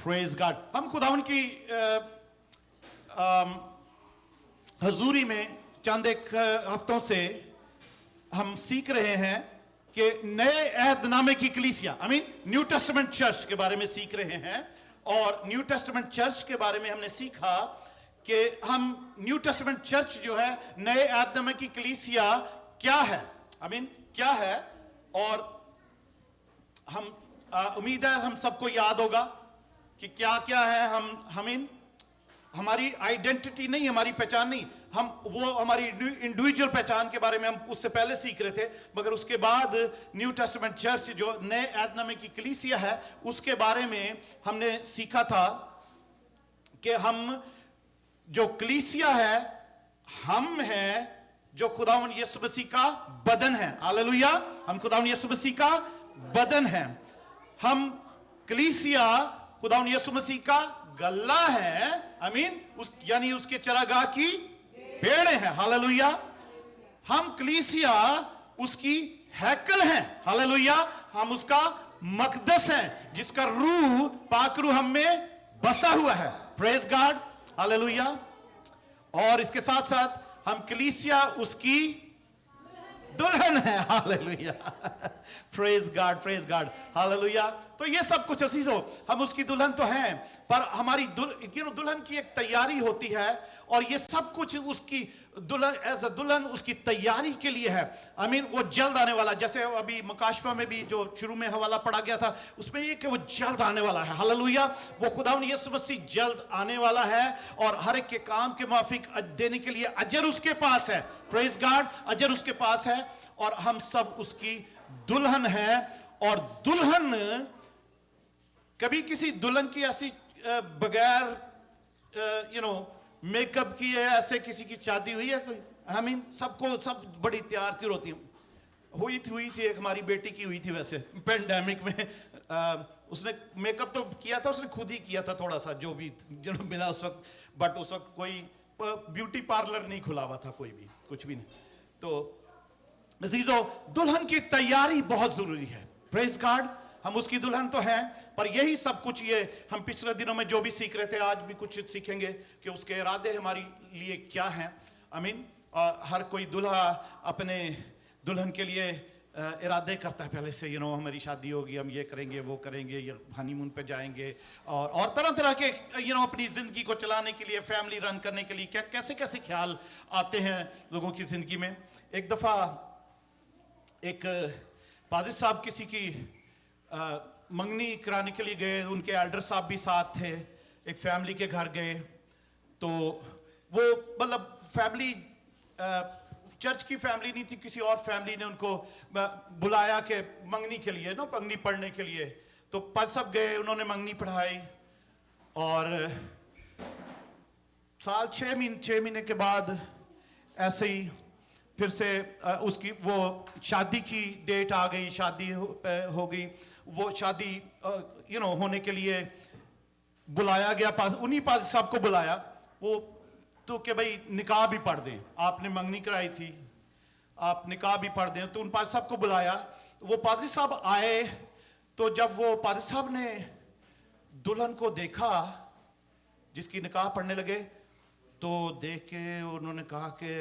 Praise God. हम खुदावन की हजूरी में चंद एक हफ्तों से हम सीख रहे हैं कि नए अहदनामे की कलीसिया न्यू टेस्टामेंट चर्च के बारे में सीख रहे हैं। और न्यू टेस्टामेंट चर्च के बारे में हमने सीखा कि हम न्यू टेस्टामेंट चर्च जो है नए अहदनामे की कलीसिया क्या है, क्या है। और हम उम्मीद है हम सबको याद होगा कि क्या क्या है। हमारी आइडेंटिटी नहीं, हमारी पहचान नहीं, वो हमारी इंडिविजुअल पहचान के बारे में हम उससे पहले सीख रहे थे। मगर उसके बाद न्यू टेस्टामेंट चर्च जो नए अहदनामे की कलीसिया है उसके बारे में हमने सीखा था कि हम जो कलीसिया है हम हैं जो खुदावन यीशु मसीह का बदन है। हालेलुया। हम खुदावन यीशु मसीह का बदन है। हम कलीसिया खुदावन यीशु मसीह का गला है। यानी उसके चरागाह की भेड़ें हैं। हालेलुया। हम कलीसिया उसकी हैकल हैं। हालेलुया। हम उसका मकदस हैं जिसका रूह पाक रूह हम में बसा हुआ है। Praise God. हालेलुया। और इसके साथ साथ हम कलीसिया उसकी दुल्हन है। Hallelujah. Praise God, praise God. Hallelujah. तो ये सब कुछ अजीजों, हम उसकी दुल्हन तो हैं, पर हमारी दुल्हन की एक तैयारी होती है। और ये सब कुछ उसकी दुल्हन एज अ दुल्हन उसकी तैयारी के लिए है। वो जल्द आने वाला, जैसे अभी मुकाशफा में भी जो शुरू में हवाला पढ़ा गया था उसमें ये कि वो जल्द आने वाला है। हालेलुया। वो खुदावंद यीशु मसीह जल्द आने वाला है और हर एक के काम के माफिक देने के लिए अजर उसके पास है। Praise God. अजर उसके पास है और हम सब उसकी दुल्हन है। और दुल्हन, कभी किसी दुल्हन की ऐसी बगैर मेकअप की है ऐसे किसी की शादी हुई है कोई? सबको सब बड़ी तैयार त्योर होती हुई थी। एक हमारी बेटी की हुई थी वैसे पेंडेमिक में। उसने मेकअप तो किया था, उसने खुद ही किया था थोड़ा सा जो भी मिला उस वक्त। बट उस वक्त कोई ब्यूटी पार्लर नहीं खुला हुआ था, कोई भी कुछ भी नहीं। तो अजीजों, दुल्हन की तैयारी बहुत जरूरी है। Praise God. हम उसकी दुल्हन तो हैं, पर यही सब कुछ ये हम पिछले दिनों में जो भी सीख रहे थे आज भी कुछ सीखेंगे कि उसके इरादे हमारे लिए क्या हैं। हर कोई दूल्हा अपने दुल्हन के लिए इरादे करता है पहले से। हमारी शादी होगी, हम ये करेंगे वो करेंगे, या हनीमून पे जाएंगे और तरह तरह के अपनी जिंदगी को चलाने के लिए, फैमिली रन करने के लिए क्या कैसे कैसे ख्याल आते हैं लोगों की जिंदगी में। एक दफा एक पादरी साहब किसी की मंगनी कराने के लिए गए, उनके एल्डर साहब भी साथ थे। एक फैमिली के घर गए तो वो फैमिली चर्च की फैमिली नहीं थी, किसी और फैमिली ने उनको बुलाया कि मंगनी के लिए मंगनी पढ़ने के लिए। तो पाद साहब गए, उन्होंने मंगनी पढ़ाई और साल 6 महीने के बाद ऐसे ही फिर से उसकी वो शादी की डेट आ गई, शादी हो गई। वो शादी होने के लिए बुलाया गया, उन्हीं पास साहब को बुलाया वो तो कि भाई निकाह भी पढ़ दें, आपने मंगनी कराई थी, आप निकाह भी पढ़ दें। तो उन पादरी साहब को बुलाया। वो पादरी साहब आए तो जब वो पादरी साहब ने दुल्हन को देखा जिसकी निकाह पढ़ने लगे, तो देख के उन्होंने कहा कि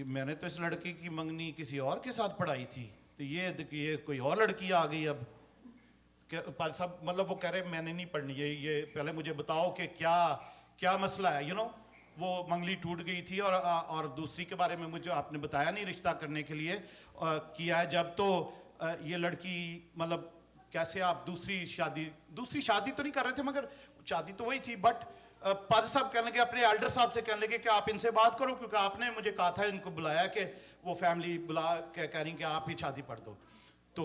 मैंने तो इस लड़के की मंगनी किसी और के साथ पढ़ाई थी, तो ये कोई और लड़की आ गई। अब पादरी साहब वो कह रहे मैंने नहीं पढ़नी, ये पहले मुझे बताओ कि क्या मसला है। वो मंगली टूट गई थी और दूसरी के बारे में मुझे आपने बताया नहीं रिश्ता करने के लिए किया है जब, तो ये लड़की कैसे आप दूसरी शादी तो नहीं कर रहे थे, मगर शादी तो वही थी। बट पादरी साहब कहने लगे, अपने एल्डर साहब से कहने लगे कि आप इनसे बात करो, क्योंकि आपने मुझे कहा था, इनको बुलाया कि वो फैमिली बुला के कह रही कि आप ही शादी पढ़ दो। तो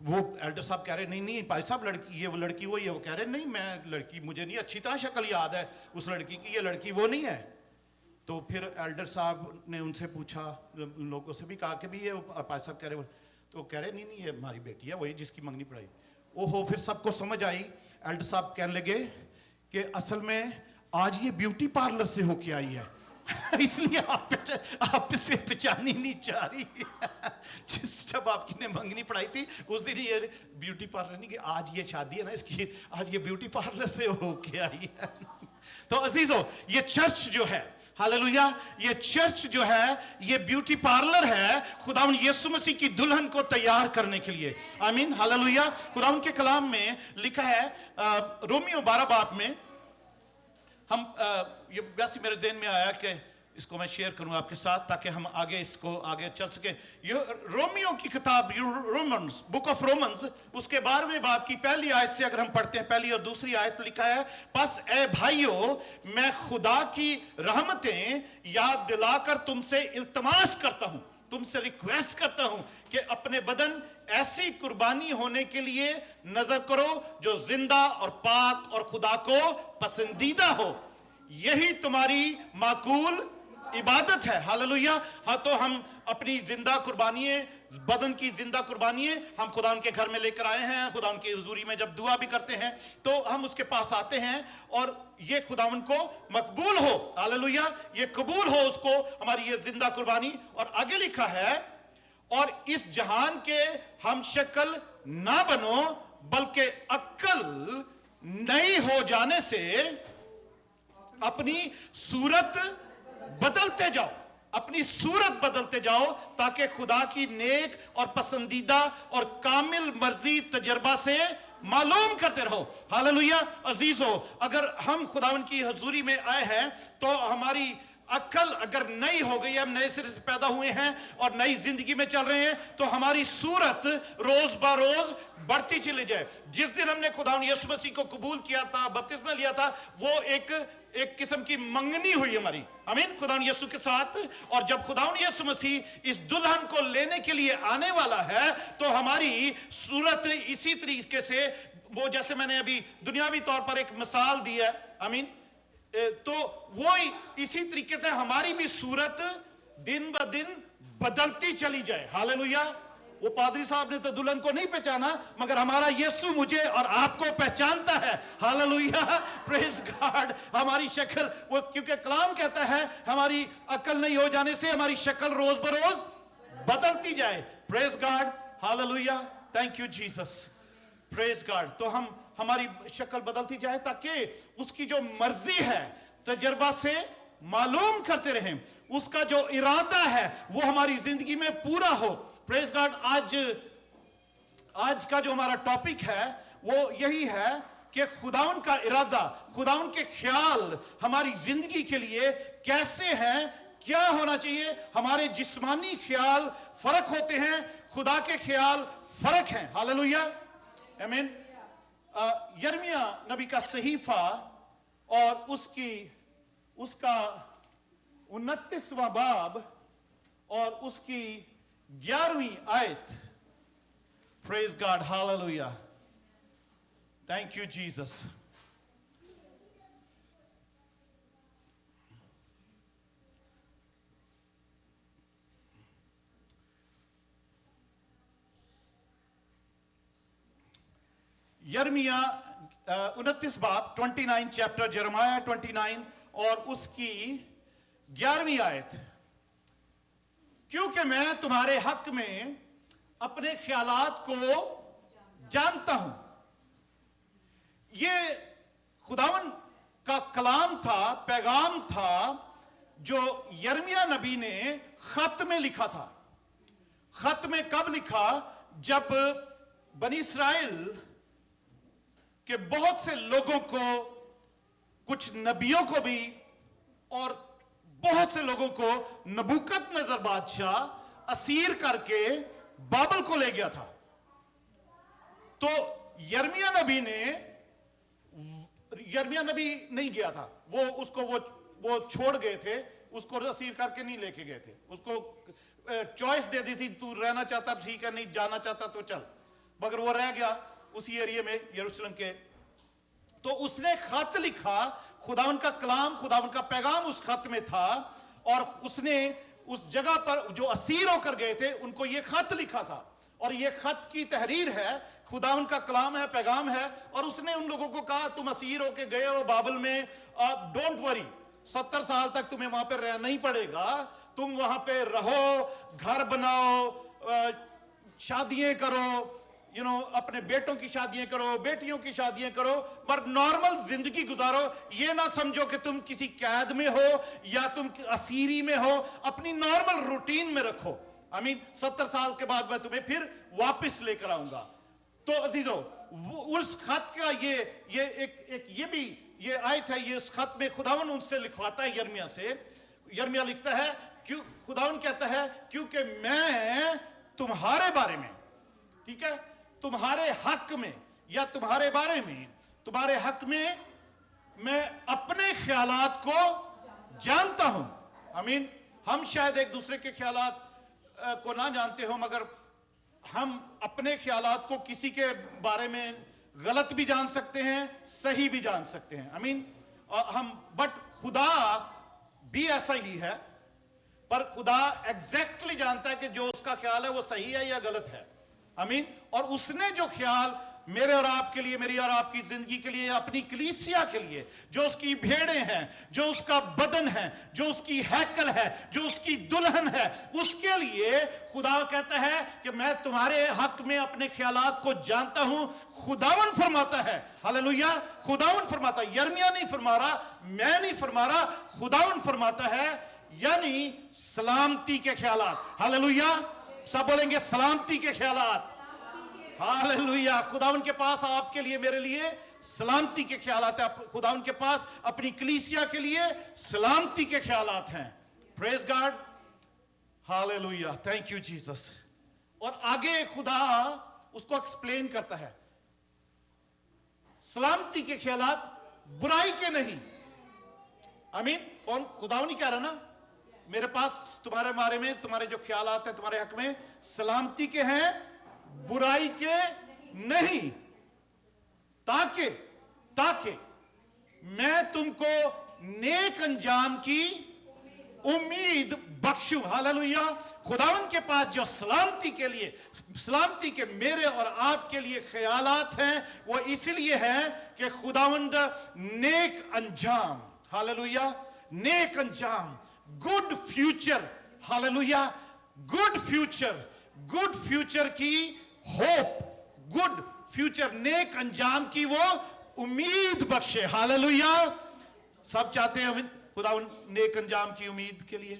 वो एल्डर साहब कह रहे नहीं पादरी साहब लड़की वो लड़की वही है। वो कह रहे नहीं, मैं लड़की मुझे नहीं अच्छी तरह शक्ल याद है उस लड़की की, ये लड़की वो नहीं है। तो फिर एल्डर साहब ने उनसे पूछा, लोगों से भी कहा कि भी ये पादरी साहब कह रहे, तो कह रहे नहीं ये हमारी बेटी है, वही जिसकी मंगनी पढ़ाई। ओहो, फिर सबको समझ आई। एल्डर साहब कहने लगे कि असल में आज ये ब्यूटी पार्लर से होके आई है इसलिए आप इसे पहचानी नहीं चाह रही जब आपकी ने मंगनी पढ़ाई थी उस दिन ये ब्यूटी पार्लर नहीं कि आज ये शादी है ना इसकी, आज ये ब्यूटी पार्लर से होके आई है। तो अजीजों, ये चर्च जो है, हालेलुया, ये चर्च जो है ये ब्यूटी पार्लर है खुदावन यीशु मसीह की दुल्हन को तैयार करने के लिए। आमीन, हालेलुया। खुदावन के कलाम में लिखा है रोमियो 12 बाब में, हम ये वैसे मेरे ज़हन में आया कि इसको मैं शेयर करूं आपके साथ ताकि हम आगे इसको आगे चल सके। ये रोमियो की किताब रोमन्स, बुक ऑफ रोमन्स, उसके 12वें बाब की पहली आयत से अगर हम पढ़ते हैं, पहली और दूसरी आयत लिखा है, बस ए भाइयों मैं खुदा की रहमतें याद दिलाकर तुमसे इल्तमास करता हूं, तुमसे रिक्वेस्ट करता हूं कि अपने बदन ऐसी कुर्बानी होने के लिए नजर करो जो जिंदा और पाक और खुदा को पसंदीदा हो, यही तुम्हारी माकूल इबादत है। हालेलुया। हाँ, तो हम अपनी जिंदा कुर्बानियां, बदन की जिंदा कुर्बानियां हम खुदा के घर में लेकर आए हैं। खुदा की हुजूरी में जब दुआ भी करते हैं तो हम उसके पास आते हैं और ये खुदावन को मकबूल हो, हालेलुया, ये कबूल हो उसको हमारी ये जिंदा कुर्बानी। और आगे लिखा है, और इस जहान के हम शक्ल ना बनो बल्कि अक्ल नई हो जाने से अपनी सूरत बदलते जाओ, अपनी सूरत बदलते जाओ ताकि खुदा की नेक और पसंदीदा और कामिल मर्जी तजर्बा से मालूम करते रहो। हालेलुया। अजीजों, अगर हम खुदावन की हजूरी में आए हैं तो हमारी अक्ल अगर नई हो गई है, हम नए सिरे से पैदा हुए हैं और नई जिंदगी में चल रहे हैं, तो हमारी सूरत रोज ब रोज बढ़ती चली जाए। जिस दिन हमने खुदावन यीशु मसीह को कबूल किया था, बपतिस्मा लिया था, वो एक किस्म की मंगनी हुई हमारी, आमीन, खुदावन यीशु के साथ। और जब खुदावन यीशु मसीह इस दुल्हन को लेने के लिए आने वाला है तो हमारी सूरत इसी तरीके से, वो जैसे मैंने अभी दुनियावी तौर पर एक मिसाल दी है, आमीन, तो वो इसी तरीके से हमारी भी सूरत दिन ब दिन बदलती चली जाए। हालेलुया। वो पादरी साहब ने तो दुल्हन को नहीं पहचाना, मगर हमारा यीशु मुझे और आपको पहचानता है। Hallelujah, praise God. हमारी शक्ल, वो क्योंकि कलाम कहता है हमारी अकल नहीं हो जाने से हमारी शक्ल रोज बरोज बदलती जाए। Praise God, hallelujah, thank you Jesus, praise God. तो हमारी शक्ल बदलती जाए ताकि उसकी जो मर्जी है तजर्बा से मालूम करते रहें, उसका जो इरादा है वो हमारी जिंदगी में पूरा हो। Praise God. आज का जो हमारा टॉपिक है वो यही है कि खुदावन का इरादा, खुदावन के ख्याल हमारी जिंदगी के लिए कैसे हैं, क्या होना चाहिए। हमारे जिस्मानी ख्याल फर्क होते हैं, खुदा के ख्याल फर्क हैं। हालेलुया, आमीन। यिर्मयाह नबी का सहीफा और उसका 29वां बाब और उसकी 11वीं आयत। Praise God, hallelujah, thank you Jesus. यिर्मयाह 29 बाब 29 चैप्टर, यिर्मयाह 29 और उसकी 11वीं आयत। क्योंकि मैं तुम्हारे हक में अपने ख्यालात को जानता हूं। ये खुदावन का कलाम था, पैगाम था जो यिर्मयाह नबी ने खत में लिखा था। खत में कब लिखा? जब बनी इस्राएल के बहुत से लोगों को, कुछ नबियों को भी और बहुत से लोगों को नबूकदनेस्सर बादशाह असीर करके बाबल को ले गया था। तो यिर्मयाह नबी नहीं गया था, वो छोड़ गए थे, उसको असीर करके नहीं लेके गए थे। उसको चॉइस दे दी थी, तू रहना चाहता ठीक है, नहीं जाना चाहता तो चल, मगर वो रह गया उसी एरिया में, यरूशलेम के। तो उसने खत लिखा, खुदावन का कलाम, खुदावन का पैगाम उस खत में था, और उसने उस जगह पर जो असीर होकर गए थे उनको ये खत लिखा था। और ये खत की तहरीर है, खुदावन का कलाम है, पैगाम है। और उसने उन लोगों को कहा, तुम असीर होके गए हो बाबल में, डोंट वरी, 70 साल तक तुम्हें वहां पर रहना नहीं पड़ेगा, तुम वहां पे रहो, घर बनाओ, शादियां करो, अपने बेटों की शादियां करो, बेटियों की शादियां करो, पर नॉर्मल जिंदगी गुजारो। ये ना समझो कि तुम किसी कैद में हो या तुम असीरी में हो, अपनी नॉर्मल रूटीन में रखो। 70 साल के बाद मैं तुम्हें फिर वापस लेकर आऊंगा। तो अजीजों, उस खत का ये आयत है, ये उस खत में खुदावन उनसे लिखवाता है यिर्मयाह से। यिर्मयाह लिखता है, क्यों खुदावन कहता है, क्योंकि मैं तुम्हारे बारे में, ठीक है, तुम्हारे हक में या तुम्हारे बारे में, तुम्हारे हक में मैं अपने ख्यालात को जानता हूं। हम शायद एक दूसरे के ख्यालात को ना जानते हो, मगर हम अपने ख्यालात को किसी के बारे में गलत भी जान सकते हैं, सही भी जान सकते हैं। बट खुदा भी ऐसा ही है, पर खुदा एग्जैक्टली जानता है कि जो उसका ख्याल है वो सही है या गलत है। और उसने जो ख्याल मेरे और आपके लिए, मेरी और आपकी जिंदगी के लिए, अपनी कलीसिया के लिए, जो उसकी भेड़ें हैं, जो उसका बदन है, जो उसकी हैकल है, जो उसकी दुल्हन है, उसके लिए खुदा कहता है कि मैं तुम्हारे हक में अपने ख्यालात को जानता हूं। खुदावन फरमाता है, हालेलुया, खुदावन फरमाता है, यिर्मयाह नहीं फरमा रहा, मैं नहीं फरमा रहा, खुदावन फरमाता है, यानी सलामती के ख्यालात। हालेलुया, सब बोलेंगे सलामती के ख्यालात। हालेलुया, खुदावन के पास आपके लिए, मेरे लिए सलामती के ख्यालात है। खुदावन के पास अपनी कलीसिया के लिए सलामती के ख्यालात हैं। Praise God, hallelujah, thank you Jesus. और आगे खुदा उसको एक्सप्लेन करता है, सलामती के ख्यालात बुराई के नहीं। कौन? खुदावन ही कह रहा ना, मेरे पास तुम्हारे बारे में, तुम्हारे जो ख्यालात हैं तुम्हारे हक में सलामती के हैं, बुराई के नहीं, ताकि मैं तुमको नेक अंजाम की उम्मीद बख्शूं। हालेलुया, खुदावन के पास जो सलामती के मेरे और आपके लिए ख्यालात हैं, वो इसलिए है कि खुदावंद नेक अंजाम, हालेलुया, नेक अंजाम, good future, hallelujah, good future की होप, गुड फ्यूचर, नेक अंजाम की वो उम्मीद बख्शे। हालेलुया, सब चाहते हैं खुदावन नेक अंजाम की उम्मीद के लिए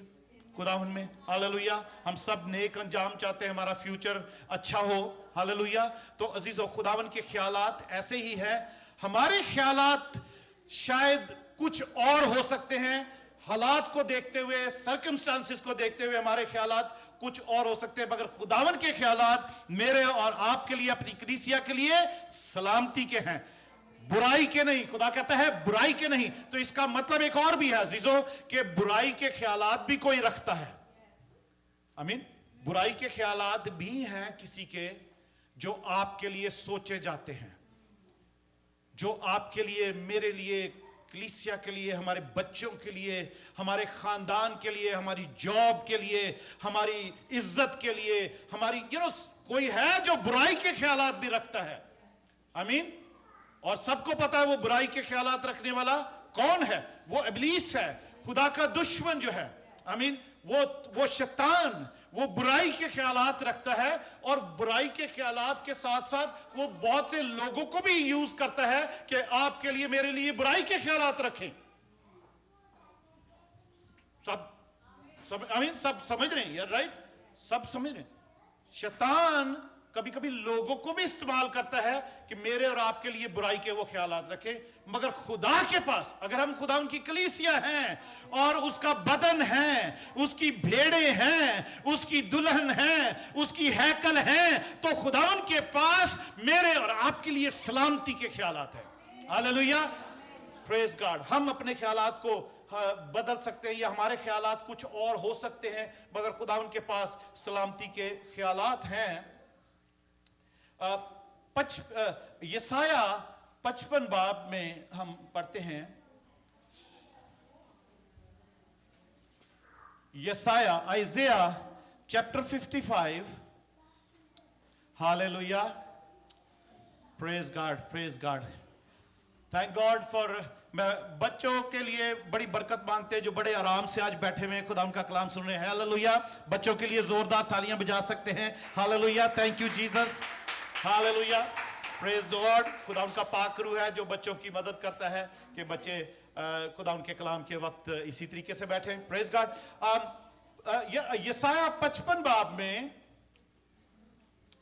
खुदावन में। हालेलुया, हम सब नेक अंजाम चाहते हैं, हमारा फ्यूचर अच्छा हो। हालेलुया, तो अजीजों, खुदावन के ख्यालात ऐसे ही है। हमारे ख्यालात शायद कुछ और हो सकते हैं, हालात को देखते हुए, सर्कमस्टांसेस को देखते हुए हमारे ख्यालात कुछ और हो सकते हैं, मगर खुदावन के ख्यालात मेरे और आपके लिए, अपनी कलीसिया के लिए सलामती के हैं, बुराई के नहीं। खुदा कहता है बुराई के नहीं, तो इसका मतलब एक और भी है अजीजों, कि बुराई के ख्यालात भी कोई रखता है। बुराई के ख्यालात भी हैं किसी के, जो आपके लिए सोचे जाते हैं, जो आपके लिए, मेरे लिए, कलीसिया के लिए, हमारे बच्चों के लिए, हमारे खानदान के लिए, हमारी जॉब के लिए, हमारी इज्जत के लिए, हमारी कोई है जो बुराई के ख्यालात भी रखता है। और सबको पता है वो बुराई के ख्यालात रखने वाला कौन है? वो इब्लीस है, खुदा का दुश्मन जो है। वो शैतान, वो बुराई के ख्यालात रखता है, और बुराई के ख्यालात के साथ साथ वो बहुत से लोगों को भी यूज करता है कि आपके लिए, मेरे लिए बुराई के ख्यालात रखें। सब समझ रहे हैं, राइट? सब समझ रहे हैं। शैतान कभी कभी लोगों को भी इस्तेमाल करता है कि मेरे और आपके लिए बुराई के वो ख्यालात रखे, मगर खुदा के पास, अगर हम खुदा उनकी कलीसिया हैं और उसका बदन है, उसकी भेड़ें हैं, उसकी दुल्हन है, उसकी हैकल है, तो खुदावन के पास मेरे और आपके लिए सलामती के ख्यालात हैं। Hallelujah, praise God. हम अपने ख्यालात को बदल सकते हैं, या हमारे ख्यालात कुछ और हो सकते हैं, मगर खुदावन के पास सलामती के ख्यालात हैं। यसाया 55 बाब में हम पढ़ते हैं, यसाया, Isaiah chapter 55। Hallelujah, praise God, praise God. Thank God for, मैं बच्चों के लिए बड़ी बरकत मांगते हैं जो बड़े आराम से आज बैठे हुए हैं, खुदा उनका कलाम सुन रहे हैं। हालेलुया। बच्चों के लिए जोरदार तालियां बजा सकते हैं। Hallelujah, thank you Jesus. Hallelujah, praise the Lord. खुदा उनका पाक रूह है जो बच्चों की मदद करता है कि बच्चे खुदा उनके कलाम के वक्त इसी तरीके से बैठे। Praise God. यसाया 55 बाब में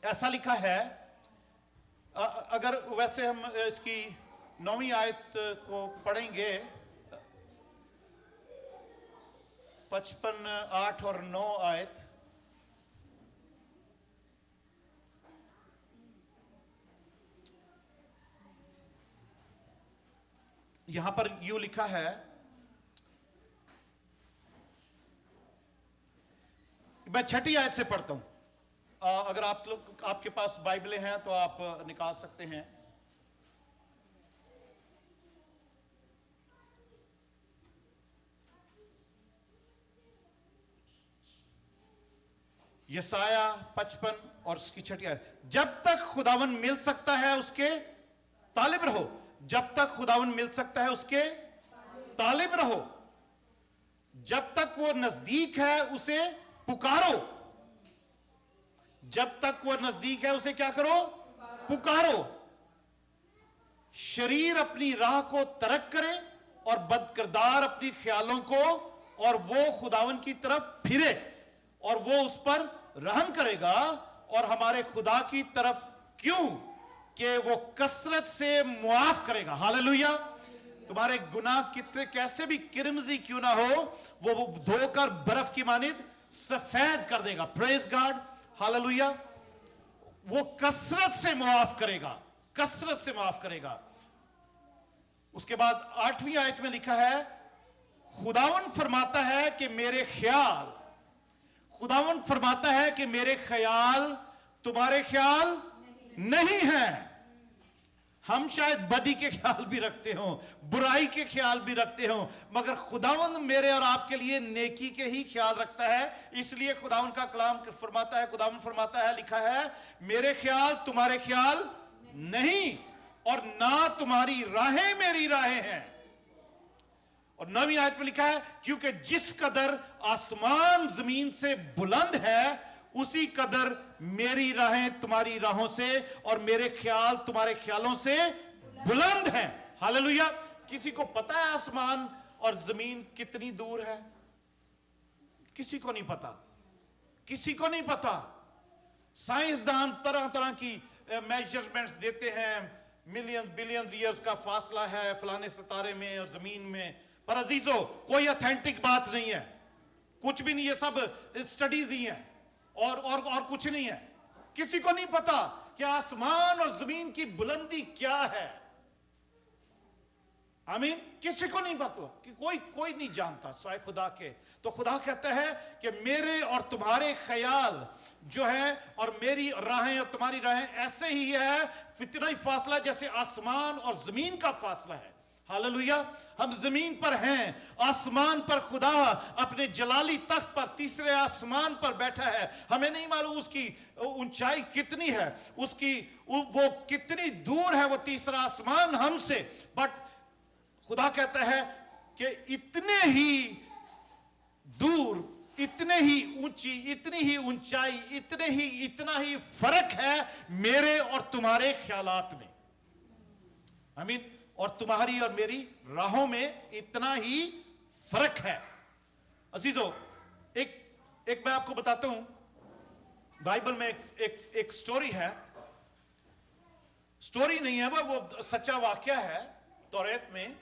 ऐसा लिखा है, अगर वैसे हम इसकी 9वीं आयत को पढ़ेंगे, 55, 8 और 9 आयत। यहां पर यूं लिखा है, मैं 6ठी आयत से पढ़ता हूं। अगर आप लोग, आपके पास बाइबलें हैं तो आप निकाल सकते हैं। यसाया 55 और उसकी 6ठी आयत। जब तक खुदावन मिल सकता है उसके तालिब रहो। जब तक खुदावन मिल सकता है उसके तालिब रहो। जब तक वो नजदीक है उसे पुकारो। जब तक वो नजदीक है उसे क्या करो? पुकारो। शरीर अपनी राह को तरक करे और बदकिरदार अपनी ख्यालों को, और वो खुदावन की तरफ फिरे और वो उस पर रहम करेगा। और हमारे खुदा की तरफ क्यों? कि वो कसरत से मुआफ करेगा। हालेलुया। तुम्हारे गुनाह कितने कैसे भी किरमजी क्यों ना हो, वो धोकर बर्फ की मानिद सफेद कर देगा। Praise God. हालेलुया। वो कसरत से मुआफ करेगा, कसरत से मुआफ करेगा। उसके बाद 8वीं आयत में लिखा है, खुदावन फरमाता है कि मेरे ख्याल, खुदावन फरमाता है कि मेरे ख्याल तुम्हारे ख्याल नहीं हैं। हम शायद बदी के ख्याल भी रखते हो, बुराई के ख्याल भी रखते हो, मगर खुदावंद मेरे और आपके लिए नेकी के ही ख्याल रखता है। इसलिए खुदावंद का कलाम फरमाता है, खुदावंद फरमाता है, लिखा है, मेरे ख्याल तुम्हारे ख्याल नहीं और ना तुम्हारी राहें मेरी राहें हैं। और 9वीं आयत में लिखा है, क्योंकि जिस कदर आसमान जमीन से बुलंद है उसी कदर मेरी राहें तुम्हारी राहों से और मेरे ख्याल तुम्हारे ख्यालों से बुलंद हैं। हालेलुया। किसी को पता है आसमान और जमीन कितनी दूर है? किसी को नहीं पता, किसी को नहीं पता। साइंसदान तरह तरह की मेजरमेंट्स देते हैं, मिलियन बिलियन ईयर्स का फासला है फलाने सितारे में और जमीन में, पर अजीजों कोई ऑथेंटिक बात नहीं है, कुछ भी नहीं, ये सब स्टडीज ही हैं और कुछ नहीं है। किसी को नहीं पता कि आसमान और जमीन की बुलंदी क्या है। आमीन। किसी को नहीं पता, कि कोई नहीं जानता सिवाय खुदा के। तो खुदा कहता है कि मेरे और तुम्हारे ख्याल जो है और मेरी राहें और तुम्हारी राहें ऐसे ही है, इतना ही फासला जैसे आसमान और जमीन का फासला है। हालेलुया। हम जमीन पर हैं, आसमान पर खुदा अपने जलाली तख्त पर तीसरे आसमान पर बैठा है। हमें नहीं मालूम उसकी ऊंचाई कितनी है, उसकी वो कितनी दूर है वो तीसरा आसमान हमसे, बट खुदा कहता है कि इतने ही दूर, इतने ही ऊंची, इतनी ही ऊंचाई, इतना ही फर्क है मेरे और तुम्हारे ख्यालात में। आमीन। और तुम्हारी और मेरी राहों में इतना ही फर्क है। अजीजों, एक मैं आपको बताता हूं, बाइबल में एक स्टोरी है। स्टोरी नहीं है, वो सच्चा वाकया है तौरात में,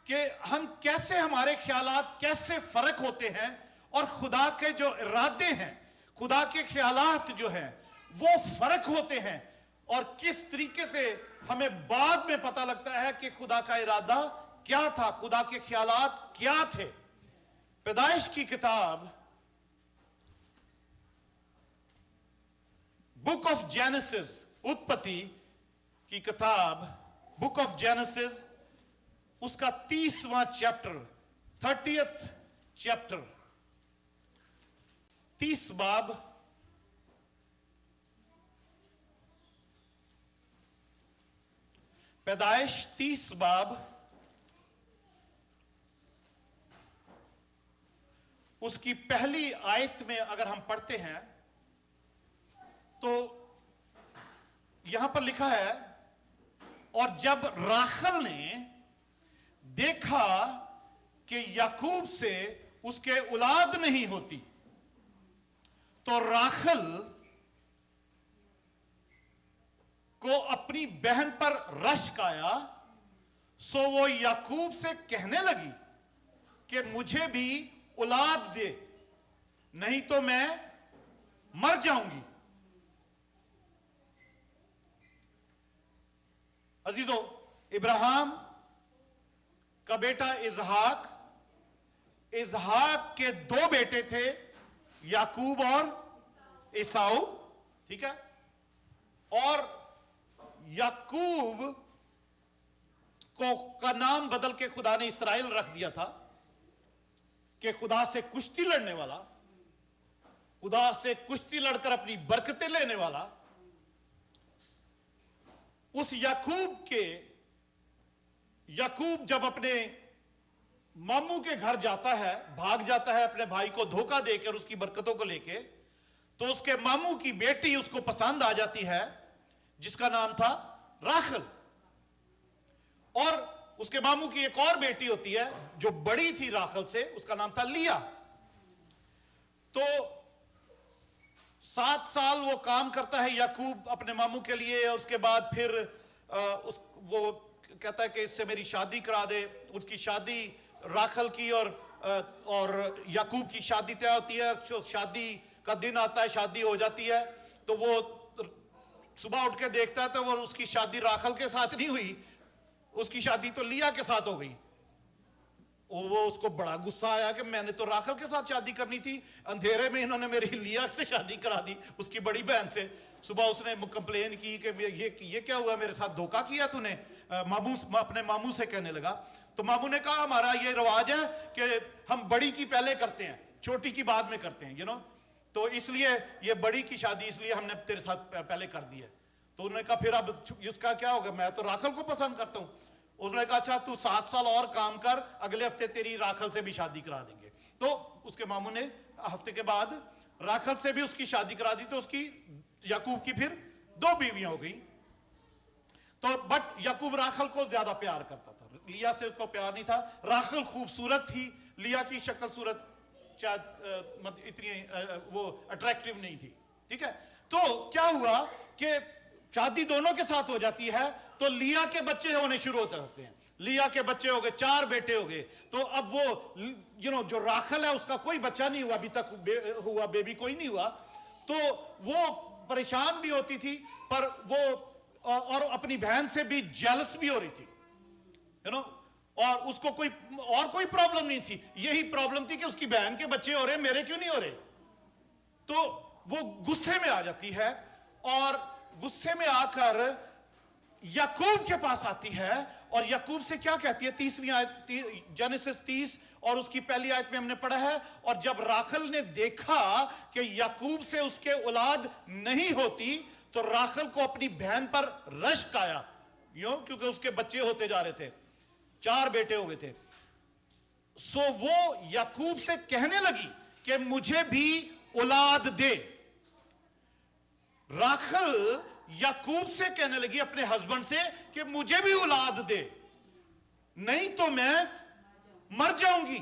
कि हम कैसे, हमारे ख्यालात कैसे फर्क होते हैं और खुदा के जो इरादे हैं, खुदा के ख्यालात जो हैं वो फर्क होते हैं। और किस तरीके से हमें बाद में पता लगता है कि खुदा का इरादा क्या था, खुदा के ख्यालात क्या थे। पैदाइश की किताब, बुक ऑफ जेनेसिस, उत्पत्ति की किताब, बुक ऑफ जेनेसिस, उसका 30वां चैप्टर, 30th चैप्टर, 30 बाब, पैदाइश 30 बाब उसकी पहली आयत में अगर हम पढ़ते हैं तो यहां पर लिखा है, और जब राखल ने देखा कि याकूब से उसके औलाद नहीं होती, तो राखल को अपनी बहन पर रश्क आया। सो वो याकूब से कहने लगी कि मुझे भी औलाद दे, नहीं तो मैं मर जाऊंगी। अजीजों, इब्राहिम का बेटा इजहाक, इजहाक के 2 बेटे थे, याकूब और ईसाऊ, ठीक है। और याकूब को का नाम बदल के खुदा ने इसराइल रख दिया था कि खुदा से कुश्ती लड़ने वाला, खुदा से कुश्ती लड़कर अपनी बरकतें लेने वाला। उस याकूब जब अपने मामू के घर जाता है, भाग जाता है अपने भाई को धोखा देकर उसकी बरकतों को लेके, तो उसके मामू की बेटी उसको पसंद आ जाती है जिसका नाम था राखल। और उसके मामू की एक और बेटी होती है जो बड़ी थी राखल से, उसका नाम था लिया। तो 7 साल वो काम करता है याकूब अपने मामू के लिए। उसके बाद फिर वो कहता है कि इससे मेरी शादी करा दे। उसकी शादी राखल की और याकूब की शादी तय होती है। शादी का दिन आता है, शादी हो जाती है, तो वो सुबह उठ के देखता है तो वो उसकी शादी राखल के साथ नहीं हुई, उसकी शादी तो लिया के साथ हो गई। वो उसको बड़ा गुस्सा आया कि मैंने तो राखल के साथ शादी करनी थी, अंधेरे में इन्होंने मेरी लिया से शादी करा दी, उसकी बड़ी बहन से। सुबह उसने कंप्लेन की कि ये क्या हुआ, मेरे साथ धोखा किया तूने। अपने मामू से कहने लगा। तो मामू ने कहा हमारा ये रवाज है कि हम बड़ी की पहले करते हैं, छोटी की बाद में करते हैं, तो इसलिए ये बड़ी की शादी इसलिए हमने तेरे साथ पहले कर दी है। तो उन्होंने कहा फिर अब इसका क्या होगा, मैं तो राखल को पसंद करता हूं। उसने कहा अच्छा तू 7 साल और काम कर, अगले हफ्ते तेरी राखल से भी शादी करा देंगे। तो उसके मामू ने हफ्ते के बाद राखल से भी उसकी शादी करा दी। तो उसकी याकूब की फिर 2 बीवियां हो गई। तो बट याकूब राखल को ज्यादा प्यार करता था, लिया से उसको प्यार नहीं था। राखल खूबसूरत थी, लिया की शक्ल सूरत शायद इतनी वो अट्रैक्टिव नहीं थी, ठीक है। तो क्या हुआ कि शादी दोनों के साथ हो जाती है, तो लिया के बच्चे होने शुरू हो जाते हैं। लिया के बच्चे हो गए, 4 बेटे हो गए। तो अब वो जो राखल है उसका कोई बच्चा नहीं हुआ अभी तक, हुआ बेबी कोई नहीं हुआ। तो वो परेशान भी होती थी, पर वो और अपनी बहन से भी जेलस भी हो रही थी, और उसको कोई प्रॉब्लम नहीं थी। यही प्रॉब्लम थी कि उसकी बहन के बच्चे हो रहे, मेरे क्यों नहीं हो रहे। तो वो गुस्से में आ जाती है और गुस्से में आकर याकूब के पास आती है और याकूब से क्या कहती है। 30वीं आयत, जेनेसिस 30 और उसकी पहली आयत में हमने पढ़ा है, और जब राखल ने देखा कि याकूब से उसके औलाद नहीं होती, तो राखल को अपनी बहन पर रश्क आया, क्योंकि उसके बच्चे होते जा रहे थे, 4 बेटे हो गए थे। सो वो याकूब से कहने लगी कि मुझे भी औलाद दे। राखल याकूब से कहने लगी अपने हस्बैंड से कि मुझे भी औलाद दे, नहीं तो मैं मर जाऊंगी।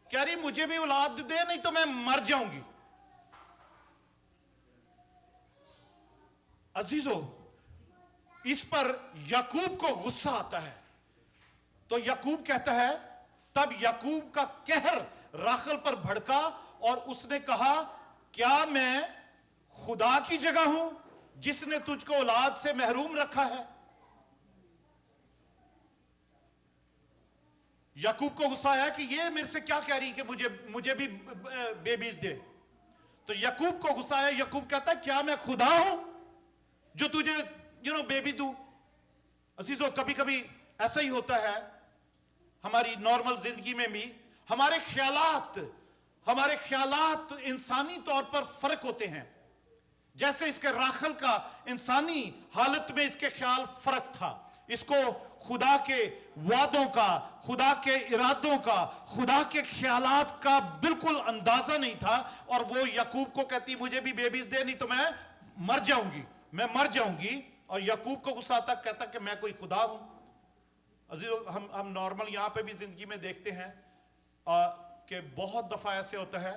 कह रही मुझे भी औलाद दे, नहीं तो मैं मर जाऊंगी। अजीजों, इस पर याकूब को गुस्सा आता है। तो याकूब कहता है, तब याकूब का कहर राखल पर भड़का और उसने कहा क्या मैं खुदा की जगह हूं जिसने तुझको औलाद से महरूम रखा है। याकूब को गुस्सा आया कि ये मेरे से क्या कह रही कि मुझे भी बेबीज दे। तो याकूब को गुस्सा आया। याकूब कहता है क्या मैं खुदा हूं जो तुझे बेबी दूं। अजीजों, कभी कभी ऐसा ही होता है हमारी नॉर्मल जिंदगी में भी। हमारे ख्यालात इंसानी तौर पर फर्क होते हैं। जैसे इसके राखल का इंसानी हालत में इसके ख्याल फर्क था, इसको खुदा के वादों का, खुदा के इरादों का, खुदा के ख्यालात का बिल्कुल अंदाजा नहीं था। और वो याकूब को कहती मुझे भी बेबीज दे, नहीं तो मैं मर जाऊंगी, मैं मर जाऊंगी। और याकूब को गुस्सा आता, कहता कि मैं कोई खुदा हूं। हम नॉर्मल यहां पे भी जिंदगी में देखते हैं कि बहुत दफा ऐसे होता है।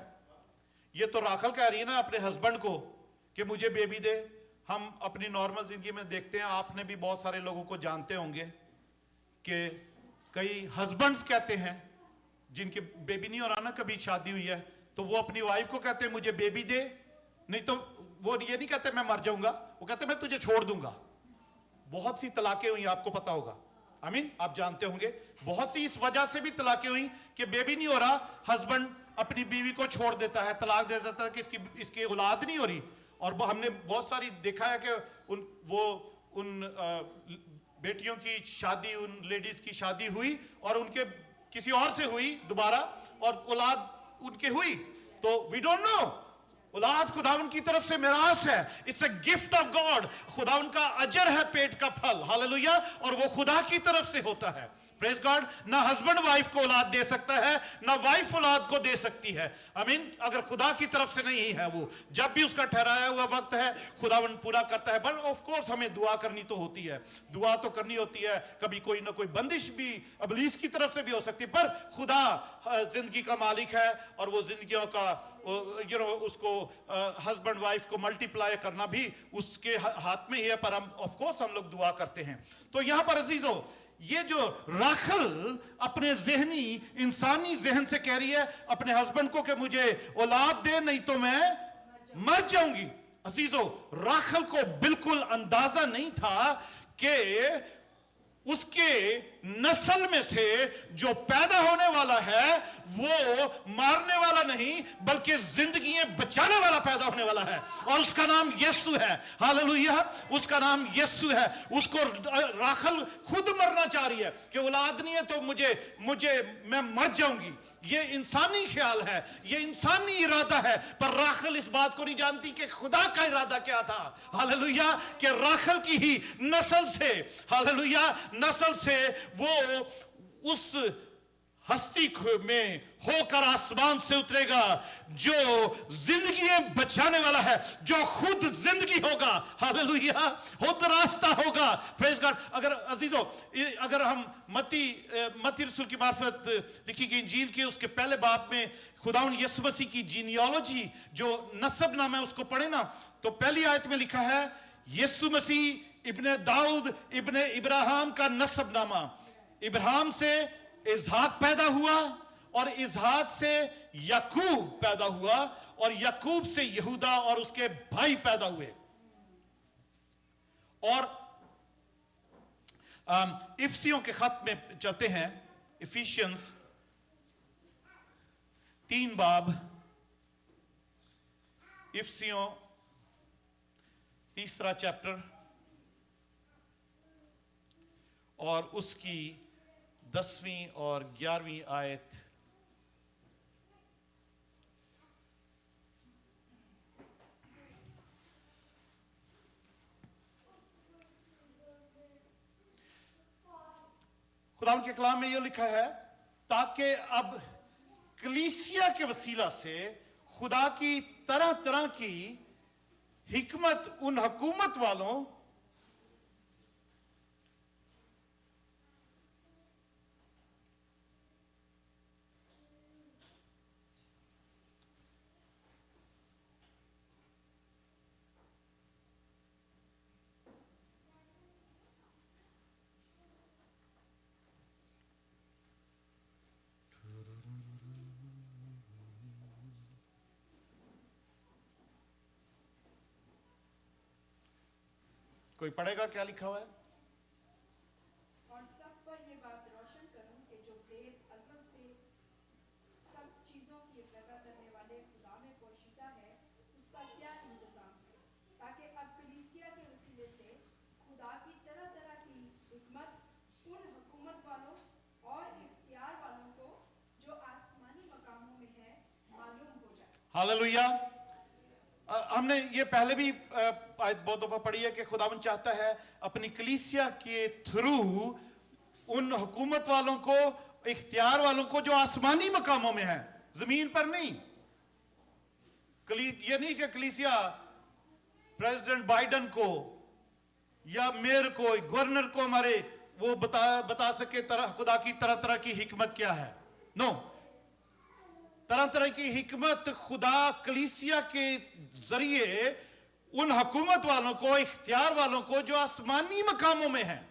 ये तो राखल कह रही है ना अपने हस्बैंड को कि मुझे बेबी दे। हम अपनी नॉर्मल जिंदगी में देखते हैं, आपने भी बहुत सारे लोगों को जानते होंगे कि कई हस्बैंड्स कहते हैं जिनके बेबी नहीं हो रहा ना, कभी शादी हुई है, तो वो अपनी वाइफ को कहते हैं मुझे बेबी दे, नहीं तो वो ये नहीं कहते मैं मर जाऊंगा, वो कहते मैं तुझे छोड़ दूंगा। बहुत सी तलाकें हुई, आपको पता होगा, आप जानते होंगे। बहुत सी इस वजह से भी तलाकें हुई कि बेबी नहीं हो रहा, हस्बैंड अपनी बीवी को छोड़ देता है, तलाक दे देता है कि इसकी औलाद नहीं हो रही। और हमने बहुत सारी देखा है कि उन बेटियों की शादी, उन लेडीज की शादी हुई और उनके किसी और से हुई दोबारा, और औलाद उनके हुई। तो वी डोंट नो, औलाद खुदावन की तरफ से मिरास है, it's a gift of God. खुदावन का अजर है, पेट का फल, हालेलुया। और वो खुदा की तरफ से होता है, प्रेज गॉड। ना हस्बैंड वाइफ को औलाद दे सकता है, ना वाइफ औलाद को दे सकती है, अगर खुदा की तरफ से नहीं है। वो जब भी उसका ठहराया हुआ वक्त है खुदावन पूरा करता है। बट ऑफ कोर्स हमें दुआ करनी तो होती है, दुआ तो करनी होती है। कभी कोई ना कोई बंदिश भी इब्लीस की तरफ से भी हो सकती है, पर खुदा जिंदगी का मालिक है और वो जिंदगियों का उसको हस्बैंड वाइफ को मल्टीप्लाई करना भी उसके हाथ में ही है। पर हम ऑफ कोर्स हम लोग दुआ करते हैं। तो यहां पर अजीजों, ये जो राखल अपने जहनी इंसानी जहन से कह रही है अपने हस्बैंड को कि मुझे औलाद दे, नहीं तो मैं मर जाऊंगी। अजीजों, राखल को बिल्कुल अंदाजा नहीं था कि उसके नस्ल में से जो पैदा होने वाला है वो मारने वाला नहीं बल्कि जिंदगी बचाने वाला पैदा होने वाला है, और उसका नाम यीशु है। हालेलुया, उसका नाम यीशु है। उसको राखल खुद मरना चाह रही है कि औलाद नहीं है तो मैं मर जाऊंगी। ये इंसानी ख्याल है, ये इंसानी इरादा है, पर राखल इस बात को नहीं जानती कि खुदा का इरादा क्या था। हालेलुया, कि राखल की ही नस्ल से, हालेलुया, नस्ल से वो उस हस्ती में होकर आसमान से उतरेगा जो जिंदगी बचाने वाला है, जो खुद जिंदगी होगा। हालेलुया, खुद रास्ता होगा। Praise God. अगर अजीजों, अगर हम मत्ती रसूल की मार्फत लिखी गई इंजील के उसके पहले बाब में खुदावन यीशु मसीह की जीनियोलॉजी जो नस्ब नाम है उसको पढ़े ना, तो पहली आयत में लिखा है यीशु मसीह इब्ने दाऊद इब्ने इब्राहिम का नस्बनामा। इब्राहिम से इसहाक पैदा हुआ और इसहाक से याकूब पैदा हुआ और याकूब से यहूदा और उसके भाई पैदा हुए। और इफिसियों के खत में चलते हैं, इफिशियंस 3 बाब, इफिसियों 3 चैप्टर और उसकी 10वीं और 11वीं आयत। खुदावंद के कलाम में यह लिखा है, ताकि अब कलीसिया के वसीला से खुदा की तरह तरह की हिकमत उन हुकूमत वालों कोई पढ़ेगा क्या लिखा हुआ है? और सब पर ये बात रोशन करूं कि जो देव अज़ल से सब चीजों की पैदा करने वाले खुदा में पोशीदा है, उसका क्या इंतजाम है, ताकि अब कलीसिया के वसीले से खुदा की तरह तरह की हिकमत उन हुकूमत वालों और इख्तियार वालों को जो आसमानी मकामों में है मालूम हो जाए। हालेलुया। हमने ये पहले भी आयत बहुत दफा पढ़ी है कि खुदावन चाहता है अपनी कलीसिया के थ्रू उन हुकूमत वालों को, इख्तियार वालों को जो आसमानी मकामों में है, जमीन पर नहीं। ये नहीं कि कलीसिया प्रेसिडेंट बाइडन को या मेयर को, गवर्नर को हमारे वो बता सके खुदा की तरह तरह की हिकमत क्या है। नो, तरह तरह की हिकमत खुदा कलीसिया के जरिए उन हुकूमत वालों को, इख्तियार वालों को जो आसमानी मकामों में है,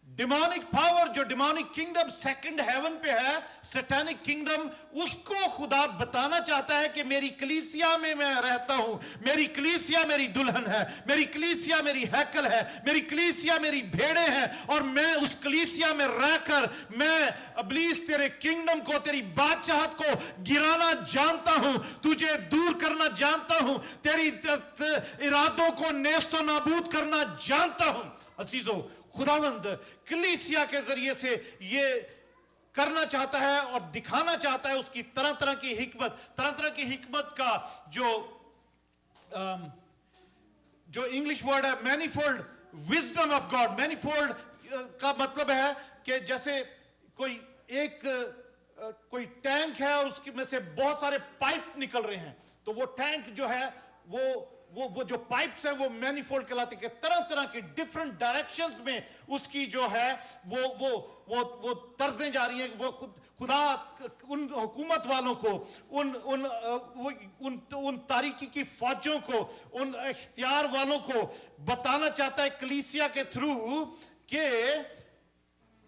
डिमोनिक पावर, जो डिमोनिक किंगडम सेकंड हेवन पे है, सैतानिक किंगडम, उसको खुदा बताना चाहता है कि मेरी कलीसिया में मैं रहता हूं, मेरी कलीसिया मेरी दुल्हन है, मेरी कलीसिया मेरी हैकल है, मेरी कलीसिया मेरी भेड़े हैं, और मैं उस कलीसिया में रहकर मैं इब्लीस तेरे किंगडम को, तेरी बादशाहत को गिराना जानता हूं, तुझे दूर करना जानता हूं, तेरी इरादों को नेस्तो नाबूद करना जानता हूं। अजीजों, खुदावंद कलीसिया के जरिए से ये करना चाहता है और दिखाना चाहता है उसकी तरह तरह की हिकमत। तरह तरह की हिकमत का जो इंग्लिश वर्ड है manifold wisdom of God. Manifold का मतलब है कि जैसे कोई टैंक है और उसकी में से बहुत सारे पाइप निकल रहे हैं, तो वो टैंक जो है वो जो पाइप्स हैं वो मैनीफोल्ड कहलाते हैं। तरह तरह की डिफरेंट डायरेक्शंस में उसकी जो है वो तर्जें जा रही हैं। वो खुदा उन हुकूमत वालों को, उन तारीकी की फौजों को, उन इख्तियार वालों को बताना चाहता है कलीसिया के थ्रू कि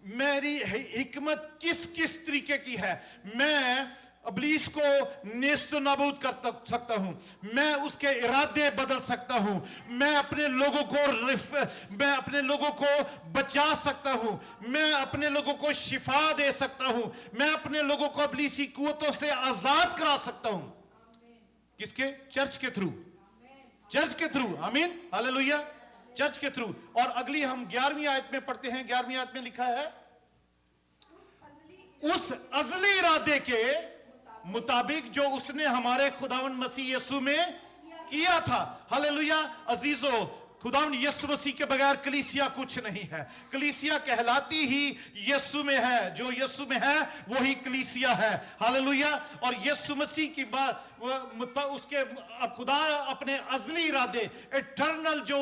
मेरी हिकमत किस किस तरीके की है। मैं इब्लीस को नेस्त नाबूद कर सकता हूं, मैं उसके इरादे बदल सकता हूं, मैं अपने लोगों को बचा सकता हूं, मैं अपने लोगों को शिफा दे सकता हूं, मैं अपने लोगों को इब्लीसी कुव्वतों से आजाद करा सकता हूं। किसके? चर्च के थ्रू, चर्च के थ्रू। आमीन, हालेलुया, चर्च के थ्रू। और अगली हम 11वीं आयत में पढ़ते हैं। 11वीं आयत में लिखा है, उस अज़ली इरादे के मुताबिक जो उसने हमारे खुदावन मसीह यीशु में किया था। हालेलुया। अजीजों, खुदावन यीशु मसीह के बगैर कलीसिया कुछ नहीं है। कलीसिया कहलाती ही यीशु में है, जो यीशु में है वही कलीसिया है। हालेलुया। और यीशु मसीह की बात उसके खुदा अपने अज़ली इरादे, इटर्नल जो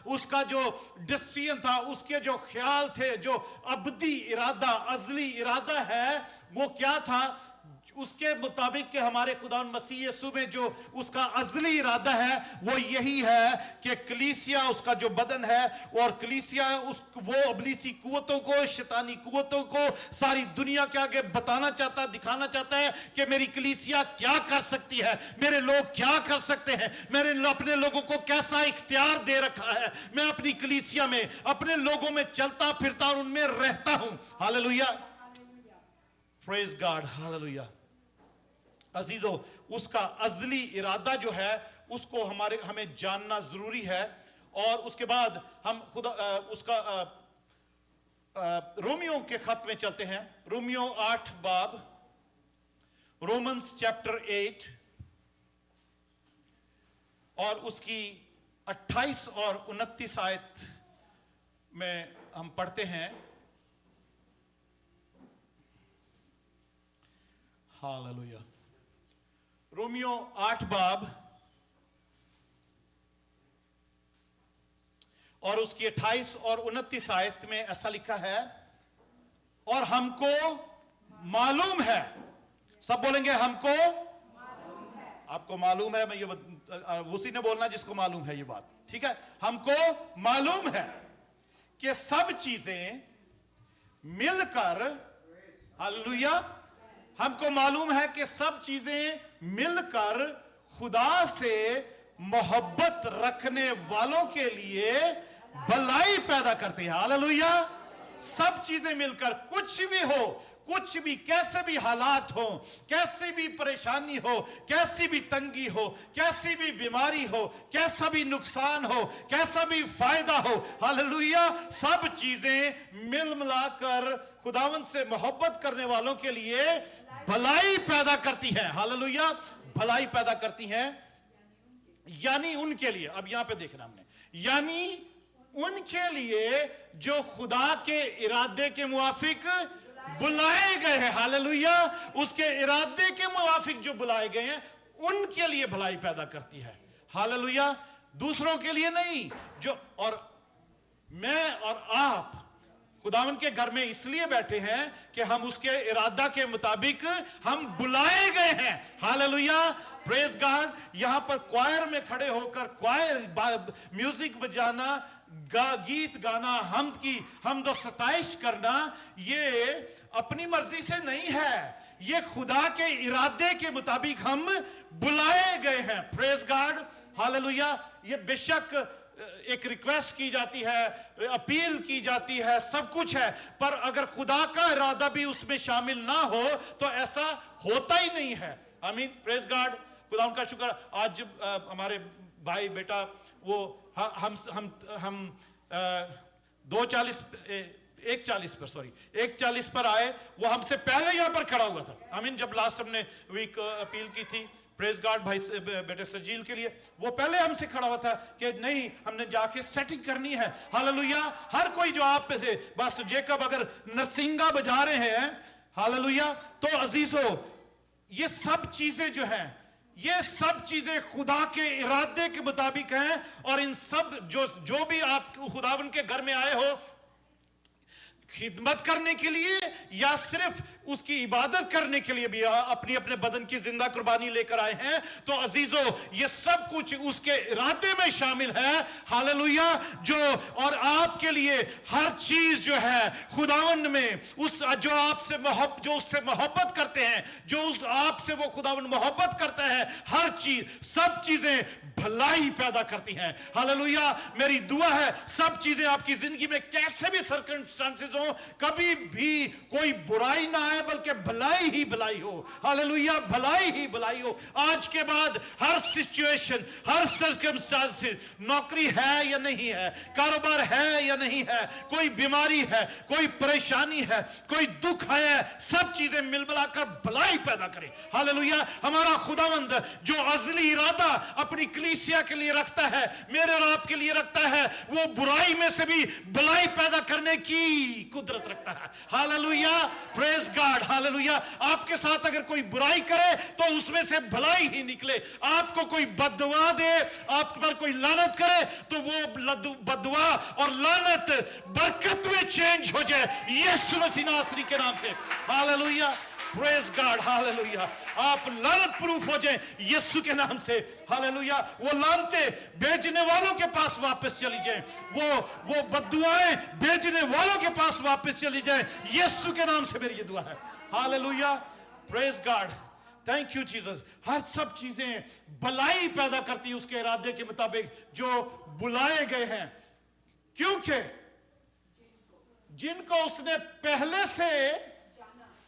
उसका जो डिसीजन था, उसके जो ख्याल थे, जो अबदी इरादा, अज़ली इरादा है, वो क्या था? उसके मुताबिक कि हमारे खुदा मसीह यीशु में जो उसका अज़ली इरादा है वो यही है कि कलीसिया उसका जो बदन है, और कलीसिया वो इब्लीसी कुव्वतों को, शैतानी कुव्वतों को सारी दुनिया के आगे बताना चाहता है, दिखाना चाहता है कि मेरी कलीसिया क्या कर सकती है, मेरे लोग क्या कर सकते हैं, मैंने अपने लोगों को कैसा इख्तियार दे रखा है। मैं अपनी कलीसिया में अपने लोगों में चलता फिरता उनमें रहता हूं। Hallelujah, praise God, hallelujah. अजीजों, उसका अज़ली इरादा जो है उसको हमें जानना जरूरी है। और उसके बाद हम खुदा रोमियो के खत में चलते हैं। रोमियो 8 बाब, रोमन्स चैप्टर 8 और उसकी 28 और 29 आयत में हम पढ़ते हैं। हालेलुया। रोमियो 8 बाब और उसकी 28 और 29 आयत में ऐसा लिखा है, और हमको मालूम है। सब बोलेंगे, हमको मालूम है। आपको मालूम है, मैं ये उसी ने बोलना जिसको मालूम है ये बात, ठीक है। हमको मालूम है कि सब चीजें मिलकर, हालेलुया, हमको मालूम है कि सब चीजें मिलकर खुदा से मोहब्बत रखने वालों के लिए भलाई पैदा करती है। हालेलुया। सब चीजें मिलकर, कुछ भी हो, कुछ भी, कैसे भी हालात हो, कैसी भी परेशानी हो, कैसी भी तंगी हो, कैसी भी बीमारी हो, कैसा भी नुकसान हो, कैसा भी फायदा हो, हालेलुया, सब चीजें मिल मिलाकर खुदावंद से मोहब्बत करने वालों के लिए भलाई पैदा करती है। हालेलुया, भलाई पैदा करती हैं। यानी उनके लिए, अब यहां पे देखना हमने, यानी उनके लिए जो खुदा के इरादे के मुवाफिक बुलाए गए हैं, हालेलुया, उसके इरादे के मुवाफिक जो बुलाए गए हैं उनके लिए भलाई पैदा करती है, हालेलुया, दूसरों के लिए नहीं। जो और मैं और आप खुदावन के घर में इसलिए बैठे हैं कि हम उसके इरादा के मुताबिक हम बुलाए गए हैं, हालेलुया, प्रेज गॉड। यहां पर क्वायर में खड़े होकर क्वायर म्यूजिक बजाना, गीत गाना, हमद सताइश करना, ये अपनी मर्जी से नहीं है, ये खुदा के इरादे के मुताबिक हम बुलाए गए हैं, प्रेज गॉड, हालेलुया। ये बेशक एक रिक्वेस्ट की जाती है, अपील की जाती है, सब कुछ है, पर अगर खुदा का इरादा भी उसमें शामिल ना हो तो ऐसा होता ही नहीं है। आमीन, प्रेज गॉड, खुदा उनका शुक्र। आज हमारे भाई बेटा वो हम 1:40 पर आए, वो हमसे पहले यहां पर खड़ा हुआ था। आमीन, जब लास्ट हमने वीक अपील की थी प्रेज गॉड भाई बेटे सजील के लिए, वो पहले हमसे खड़ा हुआ था कि नहीं, हमने जाके सेटिंग करनी है, हालेलुया। हर कोई जो आप पे से, बस जेकब अगर नरसिंगा बजा रहे हैं, हालेलुया, तो अजीजो ये सब चीजें जो हैं, ये सब चीजें खुदा के इरादे के मुताबिक हैं। और इन सब जो भी आप खुदावन के घर में आए हो खिदमत करने के लिए या सिर्फ उसकी इबादत करने के लिए भी अपनी अपने बदन की जिंदा कुर्बानी लेकर आए हैं, तो अजीजों ये सब कुछ उसके इरादे में शामिल है, हालेलुया। जो और आपके लिए हर चीज जो है खुदावन में, उस जो आपसे जो उससे मोहब्बत करते हैं, जो उस आपसे वो खुदावन मोहब्बत करता है, हर चीज, सब चीजें भलाई पैदा करती हैं, हालेलुया। मेरी दुआ है सब चीजें आपकी जिंदगी में कैसे भी सर्कमस्टांसेस हो, कभी भी कोई बुराई ना आए, बल्कि भलाई ही भलाई हो, हालेलुया, भलाई ही भलाई हो। आज के बाद हर सिचुएशन, हर सर्कमस्टांसेस, नौकरी है या नहीं है, कारोबार है या नहीं है, कोई बीमारी है, कोई परेशानी है, कोई दुख है, सब चीजें मिलमिलाकर भलाई पैदा करें, हालेलुया। हमारा खुदावंद जो अज़ली इरादा अपनी कलीसिया के लिए रखता है, मेरे और आपके लिए रखता है, वो बुराई में से भी भलाई पैदा करने की कुदरत रखता है, हालेलुया, प्रेज गॉड, हालेलुया। आपके साथ अगर कोई बुराई करे तो उसमें से भलाई ही निकले। आपको कोई बददुआ दे, आप पर कोई लानत करे, तो वो बददुआ और लानत बरकत में चेंज हो जाए यीशु मसीह नासरी के नाम से, हालेलुया, प्रेज गॉड, हालेलुया। आप लानत प्रूफ हो जाएं यीशु के नाम से, हालेलुया। वो लानते भेजने वालों के पास वापस चली जाएं, वो बद्दुआएं भेजने वालों के पास वापस चली जाएं यीशु के नाम से, मेरी ये दुआ है, hallelujah, praise God, thank you Jesus. हर सब चीजें भलाई पैदा करती है उसके इरादे के मुताबिक जो बुलाए गए हैं, क्योंकि जिनको उसने पहले से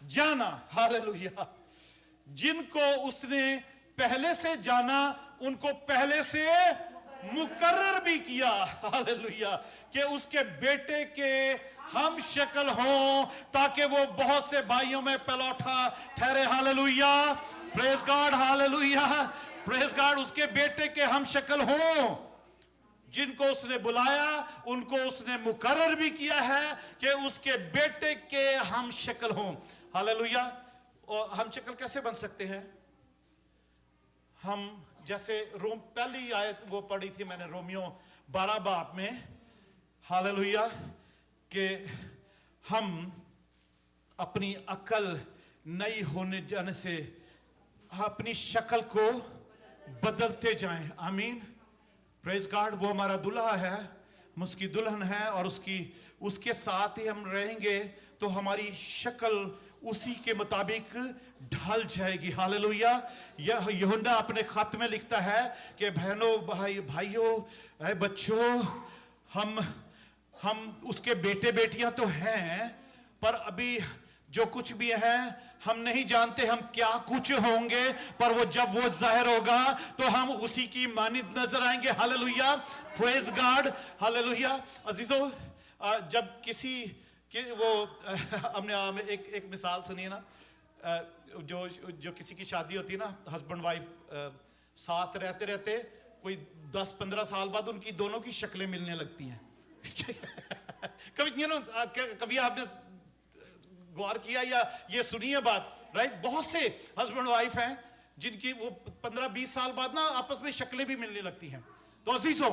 जाना, हालेलुया, जिनको उसने पहले से जाना उनको पहले से मुकर्रर भी किया, हालेलुया, कि उसके बेटे के हम शक्ल हों ताकि वो बहुत से भाइयों में पलौठा ठहरे, hallelujah, praise God, hallelujah, praise God. उसके बेटे के हम शक्ल हों, जिनको उसने बुलाया उनको उसने मुकर्रर भी किया है कि उसके बेटे के हम शक्ल हों, हालेलुया। और हम शक्ल कैसे बन सकते हैं? हम जैसे पहली आयत वो पढ़ी थी मैंने रोमियो 12 बाब में, हालेलुया, कि हम अपनी अकल नई होने जाने से अपनी शक्ल को बदलते जाएं, आमीन, प्रेज गॉड। वो हमारा दुल्हा है, हम उसकी दुल्हन है, और उसके साथ ही हम रहेंगे तो हमारी शक्ल उसी के मुताबिक ढल जाएगी, हालेलुया। यह यूहन्ना अपने खत में लिखता है कि बहनों, भाइयों, बच्चों, हम उसके बेटे बेटियां तो हैं, पर अभी जो कुछ भी है हम नहीं जानते हम क्या कुछ होंगे, पर वो जब वो जाहिर होगा तो हम उसी की मानित नजर आएंगे, हालेलुया, प्रेज गॉड, हालेलुया। अजीजों, जब किसी कि वो हमने एक मिसाल सुनी है ना, जो किसी की शादी होती है ना, हस्बैंड वाइफ साथ रहते रहते कोई 10-15 साल बाद उनकी दोनों की शक्लें मिलने लगती हैं। कभी कभी आपने गौर किया या ये सुनी है बात, राइट? बहुत से हस्बैंड वाइफ हैं जिनकी वो 15-20 साल बाद ना आपस में शक्लें भी मिलने लगती हैं। तो अजीजों,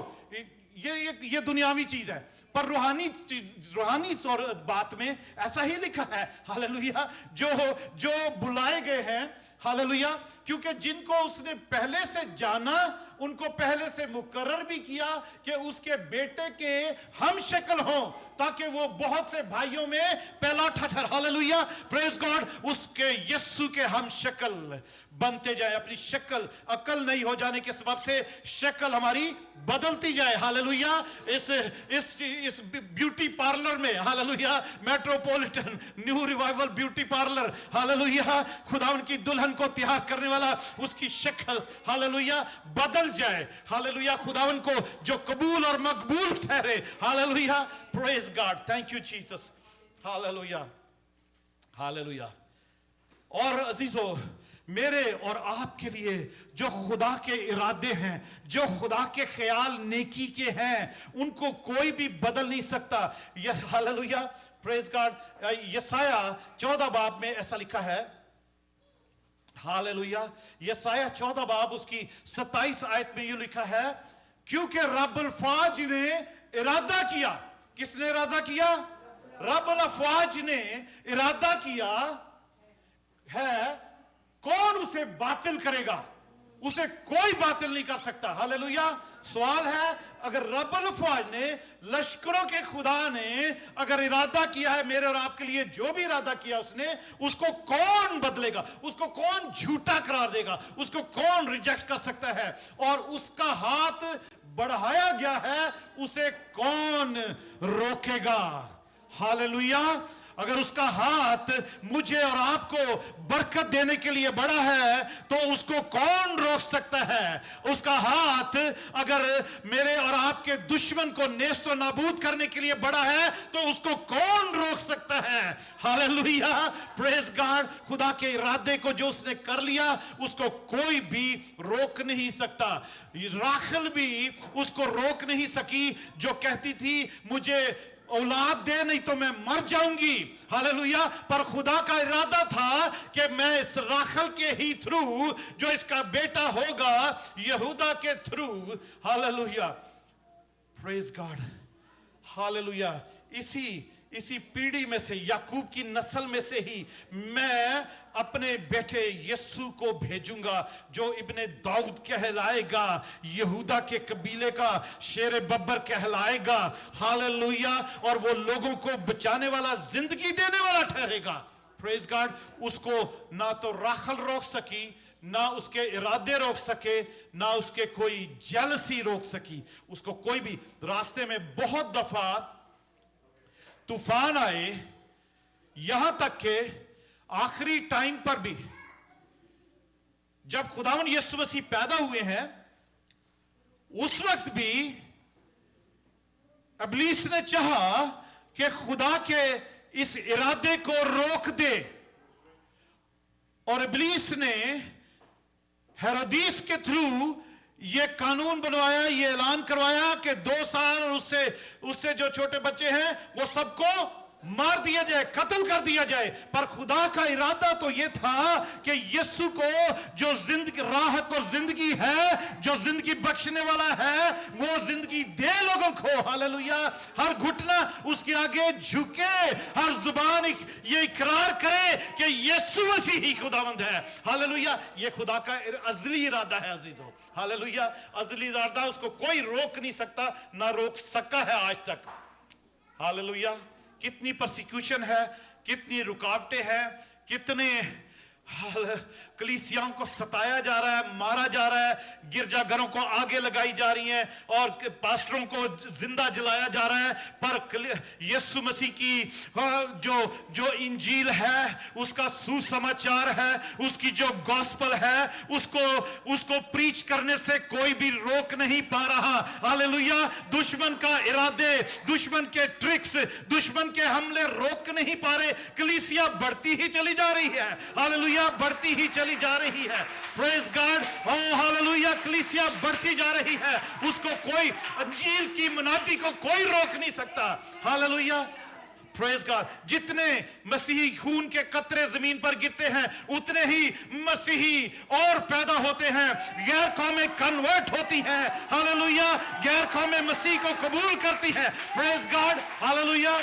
ये दुनियावी चीज है, पर रूहानी और बात में ऐसा ही लिखा है, हालेलुया, जो बुलाए गए हैं, हालेलुया, क्योंकि जिनको उसने पहले से जाना उनको पहले से मुकर्रर भी किया कि उसके बेटे के हम शक्ल हों, ताकि वो बहुत से भाइयों में पहला ठठर, हालेलुया, प्रेज गॉड, उसके यीशु के हम शक्ल बनते जाए। अपनी शक्ल अकल नहीं हो जाने के सबब से शक्ल हमारी बदलती जाए, हालेलुया। इस ब्यूटी पार्लर में, hallelujah, metropolitan new revival beauty parlour, hallelujah, खुदावन की दुल्हन को तैयार करने वाला, उसकी शक्ल, हालेलुया, बदल जाए, हालेलुया, खुदावन को जो कबूल और मकबूल ठहरे, hallelujah, praise God, thank you Jesus, hallelujah, hallelujah. और अजीजों, मेरे और आपके लिए जो खुदा के इरादे हैं, जो खुदा के ख्याल नेकी के हैं, उनको कोई भी बदल नहीं सकता। Hallelujah, praise God. यसाया 14 बाब में ऐसा लिखा है, हालेलुया, यसाया 14 बाब उसकी 27 आयत में यूं लिखा है, क्योंकि रब्बुल अफ़वाज ने इरादा किया। किसने इरादा किया? रब्बुल अफ़वाज ने इरादा किया है, कौन उसे बातिल करेगा? उसे कोई बातिल नहीं कर सकता, हालेलुया। सवाल है, अगर रब्बुल अफ़वाज ने, लश्करों के खुदा ने अगर इरादा किया है मेरे और आपके लिए, जो भी इरादा किया उसने, उसको कौन बदलेगा? उसको कौन झूठा करार देगा? उसको कौन रिजेक्ट कर सकता है? और उसका हाथ बढ़ाया गया है, उसे कौन रोकेगा? हालेलुया। अगर उसका हाथ मुझे और आपको बरकत देने के लिए बड़ा है तो उसको कौन रोक सकता है? उसका हाथ अगर मेरे और आपके दुश्मन को नेस्त और नाबूद करने के लिए बड़ा है तो उसको कौन रोक सकता है? Hallelujah, praise God. खुदा के इरादे को जो उसने कर लिया उसको कोई भी रोक नहीं सकता। राखल भी उसको रोक नहीं सकी, जो कहती थी मुझे औलाद दे नहीं तो मैं मर जाऊंगी, हालेलुया। पर खुदा का इरादा था कि मैं इस राखल के ही थ्रू, जो इसका बेटा होगा, यहूदा के through, hallelujah, praise God, hallelujah, इसी पीढ़ी में से, याकूब की नस्ल में से ही मैं अपने बेटे यीशु को भेजूंगा, जो इब्ने दाऊद कहलाएगा, यहूदा के कबीले का शेर बब्बर कहलाएगा, हालेलुया। और वो लोगों को बचाने वाला, जिंदगी देने वाला ठहरेगा, प्रेज गॉड। उसको ना तो राखल रोक सकी, ना उसके इरादे रोक सके, ना उसके कोई जेलसी रोक सकी, उसको कोई भी। रास्ते में बहुत दफा तूफान आए, यहां तक के आखिरी टाइम पर भी, जब खुदावन यीशु मसीह पैदा हुए हैं, उस वक्त भी इब्लीस ने चाहा कि खुदा के इस इरादे को रोक दे, और इब्लीस ने हेरोदिस के थ्रू ये कानून बनवाया, ये ऐलान करवाया कि 2 साल और उससे जो छोटे बच्चे हैं वो सबको मार दिया जाए, कत्ल कर दिया जाए। पर खुदा का इरादा तो ये था कि यीशु को, जो जिंदगी, राहत और जिंदगी है, जो जिंदगी बख्शने वाला है, वो जिंदगी दे लोगों को, हालेलुया। हर घुटना उसके आगे झुके, हर जुबान ये इकरार करे कि यीशु मसीह ही खुदावंद है, हालेलुया। ये खुदा का अज़ली इरादा है अजीजों, हालेलुया। अज़ली इरादा, उसको कोई रोक नहीं सकता, ना रोक सका है आज तक, हालेलुया। कितनी परसिक्यूशन है, कितनी रुकावटें हैं, कितने कलीसियाओं को सताया जा रहा है, मारा जा रहा है, गिरजाघरों को आगे लगाई जा रही हैं और पास्टरों को जिंदा जलाया जा रहा है। पर यीशु मसीह की जो इंजील है, उसका सुसमाचार है, उसकी जो गॉस्पल है, उसको प्रीच करने से कोई भी रोक नहीं पा रहा, हालेलुया। दुश्मन का इरादे, दुश्मन के ट्रिक्स, दुश्मन के हमले रोक नहीं पा रहे। कलीसिया बढ़ती ही चली जा रही है, हालेलुया। हालेलुया बढ़ती ही चली जा रही है। प्रेज गॉड, ओह हालेलुया, कलीसिया बढ़ती जा रही है, उसको कोई, अंजील की मुनादी को कोई रोक नहीं सकता। Hallelujah, praise God. जितने मसीही खून के कतरे जमीन पर गिरते हैं उतने ही मसीही और पैदा होते हैं, गैर कौमें कन्वर्ट होती हैं। हालेलुया, गैर कौमें मसीह को कबूल करती हैं। Praise God, hallelujah,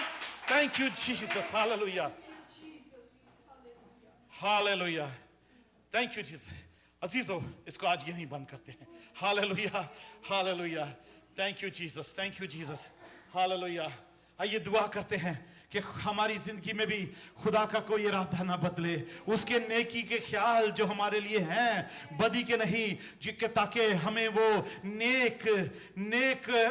thank you Jesus, hallelujah, hallelujah, thank you Jesus. अजीजों, इसको आज यहीं बंद करते हैं। Hallelujah, hallelujah, thank you Jesus, thank you Jesus, hallelujah. आइए दुआ करते हैं कि हमारी जिंदगी में भी खुदा का कोई इरादा ना बदले, उसके नेकी के ख्याल जो हमारे लिए हैं बदी के नहीं, जिसके ताकि हमें वो नेक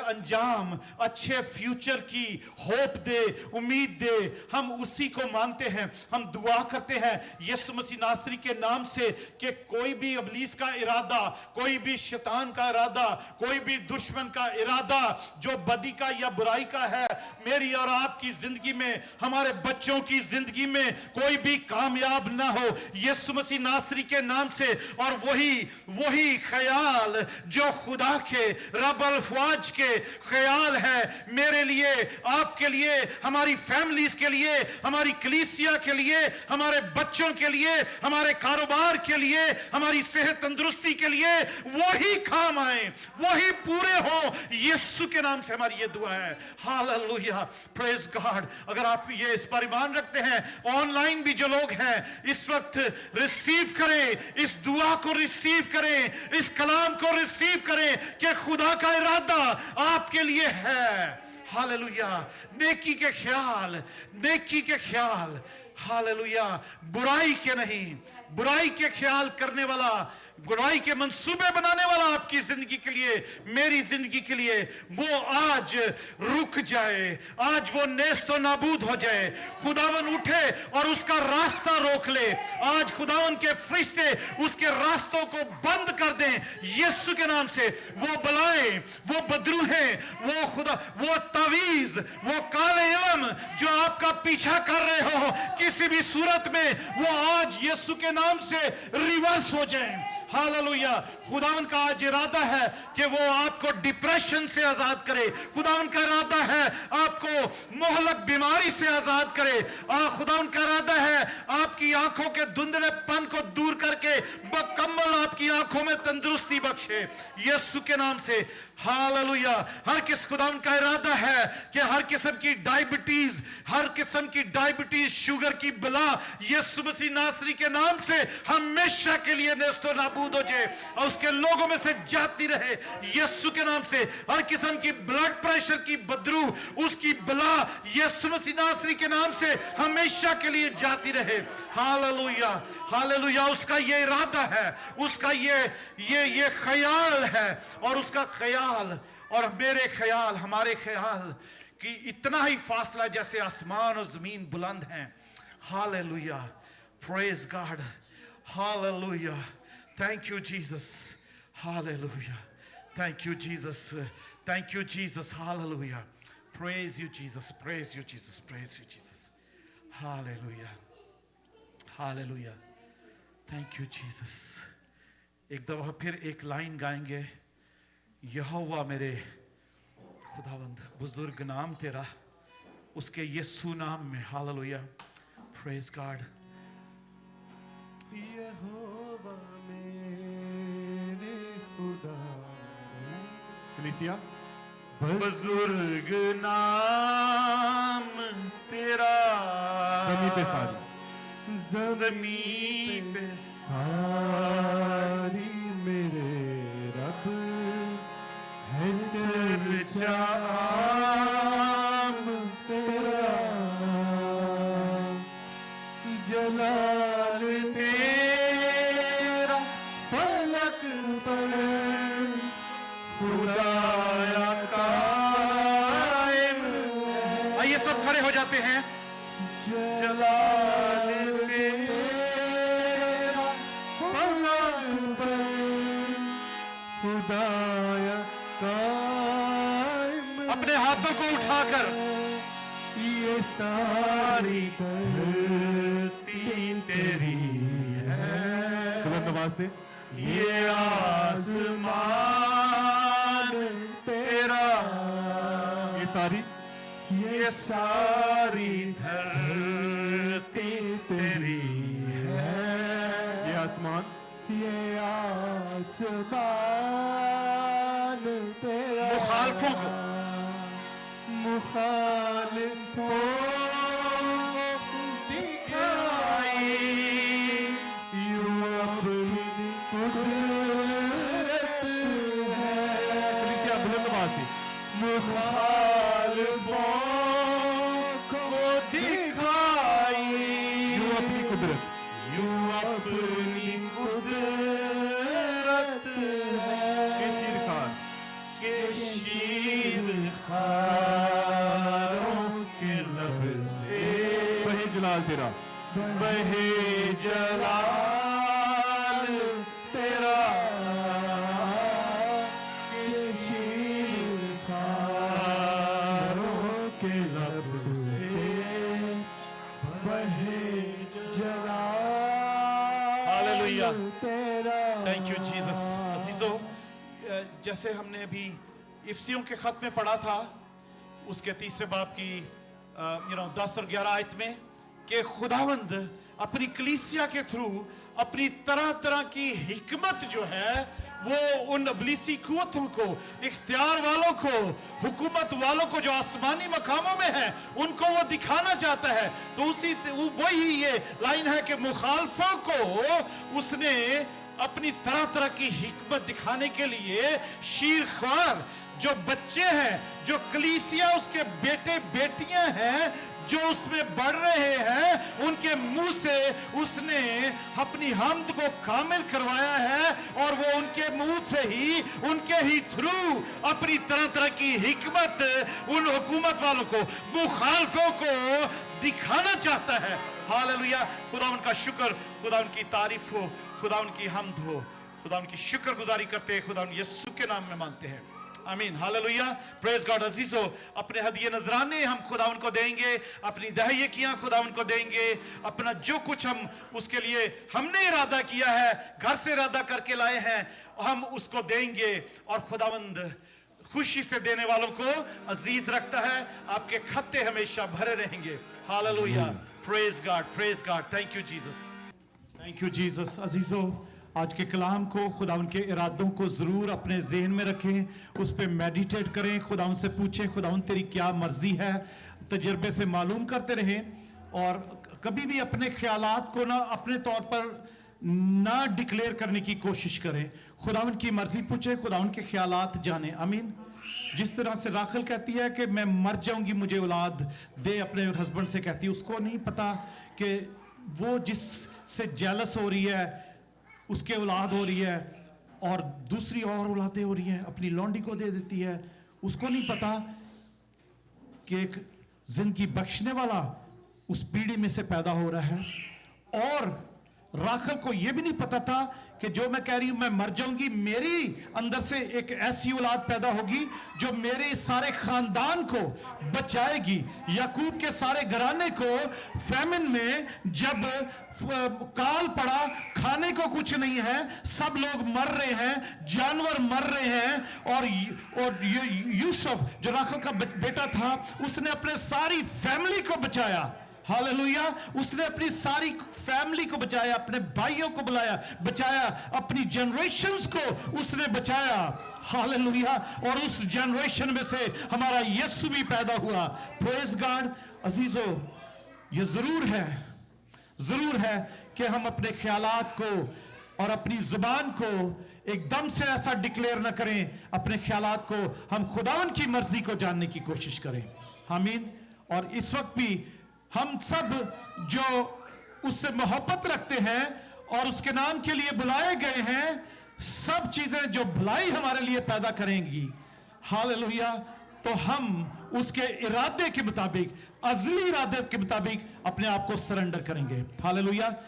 अंजाम, अच्छे फ्यूचर की होप दे, उम्मीद दे। हम उसी को मांगते हैं। हम दुआ करते हैं यीशु मसीह नासरी के नाम से कि कोई भी इब्लीस का इरादा, कोई भी शैतान का इरादा, कोई भी दुश्मन का इरादा जो बदी का या बुराई का है, मेरी और आपकी जिंदगी में, हमारे बच्चों की जिंदगी में कोई भी कामयाब ना हो यीशु मसीह नासरी के नाम से। और वही ख्याल जो खुदा के रब अल-फवाज के ख्याल है मेरे लिए, आपके लिए, हमारी फैमिलीज के लिए, हमारी कलीसिया के लिए, हमारे बच्चों के लिए, हमारे कारोबार के लिए, हमारी सेहत तंदुरुस्ती के लिए, वही काम आए, वही पूरे हो। यीशु के नाम से हमारी ये दुआ है। Hallelujah, praise God. अगर आप ये इस पर ईमान रखते हैं, ऑनलाइन भी जो लोग हैं इस वक्त रिसीव करें, इस दुआ को रिसीव करें, इस कलाम को रिसीव करें कि खुदा का इरादा आपके लिए है। हालेलुया, नेकी के ख्याल, नेकी के ख्याल, हालेलुया, बुराई के नहीं, बुराई के ख्याल करने वाला, बुराई के मंसूबे बनाने वाला आपकी जिंदगी के लिए, मेरी जिंदगी के लिए, वो आज रुक जाए, आज वो नेस्तो नाबूद हो जाए। खुदावन उठे और उसका रास्ता रोक ले। आज खुदावन के फरिश्ते उसके रास्तों को बंद कर दें यीशु के नाम से। वो बलाएं, वो बदरूहें, वो तावीज, वो काले इल्म जो आपका पीछा कर रहे हो किसी भी सूरत में, वो आज यीशु के नाम से रिवर्स हो जाएं। हालेलुया, खुदावन का आज इरादा है कि वो आपको डिप्रेशन से आजाद करे। खुदावन का इरादा है आपको मोहलक बीमारी से आजाद करे। खुदावन का इरादा है आपकी आंखों के धुंधलेपन को दूर करके बकम्मल आपकी आंखों में तंदुरुस्ती बख्शे यीशु के नाम से। हालेलुया, हर किस खुदावन का इरादा है कि हर किस्म की डायबिटीज, शुगर की बला यीशु मसीह नासरी के नाम से हमेशा के लिए नेस्तो नाबूद हो जाए और उसके लोगों में से जाती रहे यीशु के नाम से। हर किस्म की ब्लड प्रेशर की बदरू, उसकी बला यीशु मसीह नासरी के नाम से हमेशा के लिए जाती रहे। हालेलुया, हालेलुया, उसका ये इरादा है, उसका ये ख्याल है। और उसका ख्याल और मेरे ख्याल, हमारे ख्याल कि इतना ही फासला जैसे आसमान और जमीन बुलंद हैं। Hallelujah, praise God, hallelujah, thank you Jesus, hallelujah, thank you Jesus, thank you Jesus, hallelujah, praise you Jesus, praise you Jesus, praise you Jesus, hallelujah, hallelujah, thank you Jesus. एक दफा फिर एक लाइन गाएंगे, यहोवा मेरे खुदावंद, बुजुर्ग नाम तेरा, उसके यीशु नाम में। Hallelujah, praise God. यहोवा मेरे खुदा, कलीसिया, बुजुर्ग नाम तेरा, जमी पे सारी, ज़मीन पे सारी मेरे रब है चर्चा आम तेरा, जलाल तेरा फलक पर खुदाया कायम है। आइए सब खड़े हो जाते हैं। जलाल तेरा फलक पर खुदाया कायम। अपने हाथों को उठाकर ये सारी धरती तेरी है, से ये आसमान तेरा, ये सारी ये सारी धरती तेरी है। ये आसमान ये आसमान तेरा, मुखालफों को मुखालिफों को दिखाई यूं अपनी कुदरत है। कलीसिया बुलंद आवाज से मुखालफों को दिखाई यूं अपनी कुदरत यूं अपनी कुदरत है के शीर खान के शीर खारों के लब से बहे जलाल तेरा, बहे जलाल तेरा के शीर खारों के लब से बहे जलाल हालेलुया। तेरा। Thank you Jesus. अजीजों, जैसे हमने अभी इफ्सियों के खत में पढ़ा था, उसके तीसरे बाब की 10 और 11 आयत में, कि खुदावंद अपनी कलीसिया के थ्रू अपनी तरह तरह की हिकमत जो है वो उन अबलीसी कुव्वतों को, इख्तियार वालों को, हुकूमत वालों को जो आसमानी मकामों में है, उनको वो दिखाना चाहता है। तो वही ये लाइन है कि मुखालफों को उसने अपनी तरह तरह की हिकमत दिखाने के लिए शीरख्वार जो बच्चे हैं, जो कलीसिया उसके बेटे बेटियां हैं, जो उसमें बढ़ रहे हैं, उनके मुंह से उसने अपनी हम्द को कामिल करवाया है, और वो उनके मुंह से ही, उनके ही थ्रू अपनी तरह तरह की हिकमत उन हुकूमत वालों को, मुखालफों को दिखाना चाहता है। हालेलुया। खुदा उनका शुक्र, खुदा उनकी तारीफ हो, खुदा उनकी हम्द हो, खुदा उनकी शुक्रगुजारी करते हैं, खुदा यीशु के नाम में मांगते हैं, आमीन। हालेलुया। Praise God. अजीजो, अपने हदिये नजराने हम खुदा उनको देंगे, अपनी दहयकियां खुदा उनको देंगे, अपना जो कुछ हम उसके लिए हमने इरादा किया है, घर से इरादा करके लाए हैं, हम उसको देंगे, और खुदावंद खुशी से देने वालों को अजीज रखता है। आपके खत्ते हमेशा भरे रहेंगे। Hallelujah. Praise God, praise God. Thank you Jesus, thank you Jesus. अजीजो, आज के कलाम को, खुदा उनके इरादों को ज़रूर अपने जहन में रखें, उस पर मेडिटेट करें, खुदा उनसे पूछें, खुदा उन तेरी क्या मर्जी है, तजर्बे से मालूम करते रहें, और कभी भी अपने ख्यालात को ना अपने तौर पर ना डिक्लेयर करने की कोशिश करें। खुदा उनकी मर्जी पूछें, खुदा उनके ख्यालात जाने। आमीन। जिस तरह से राखल कहती है कि मैं मर जाऊंगी, मुझे औलाद दे, अपने हस्बैंड से कहती है, उसको नहीं पता कि वो जिससे जेलस हो रही है उसके औलाद हो रही है, और दूसरी और औलादें हो रही हैं, अपनी लौंडी को दे देती है। उसको नहीं पता कि एक जिंदगी बख्शने वाला उस पीढ़ी में से पैदा हो रहा है, और राखल को यह भी नहीं पता था कि जो मैं कह रही हूं मैं मर जाऊंगी, मेरी अंदर से एक ऐसी औलाद पैदा होगी जो मेरे सारे खानदान को बचाएगी। याकूब के सारे घराने को फैमिन में जब काल पड़ा, खाने को कुछ नहीं है, सब लोग मर रहे हैं, जानवर मर रहे हैं, और यूसुफ जो राखल का बेटा था, उसने अपने सारी फैमिली को बचाया। हालेलुया। उसने अपनी सारी फैमिली को बचाया, अपने भाइयों को बचाया, अपनी जनरेशंस को उसने बचाया। हालेलुया। और उस जनरेशन में से हमारा यीशु भी पैदा हुआ। Praise God. अजीजों, ये जरूर है कि हम अपने ख्यालात को और अपनी जुबान को एकदम से ऐसा डिक्लेयर ना करें, अपने ख्यालात को हम खुदावन की मर्जी को जानने की कोशिश करें। आमीन। और इस वक्त भी हम सब जो उससे मोहब्बत रखते हैं और उसके नाम के लिए बुलाए गए हैं, सब चीजें जो भलाई हमारे लिए पैदा करेंगी, हालेलुया, तो हम उसके इरादे के मुताबिक, अज़ली इरादे के मुताबिक अपने आप को सरेंडर करेंगे। हालेलुया।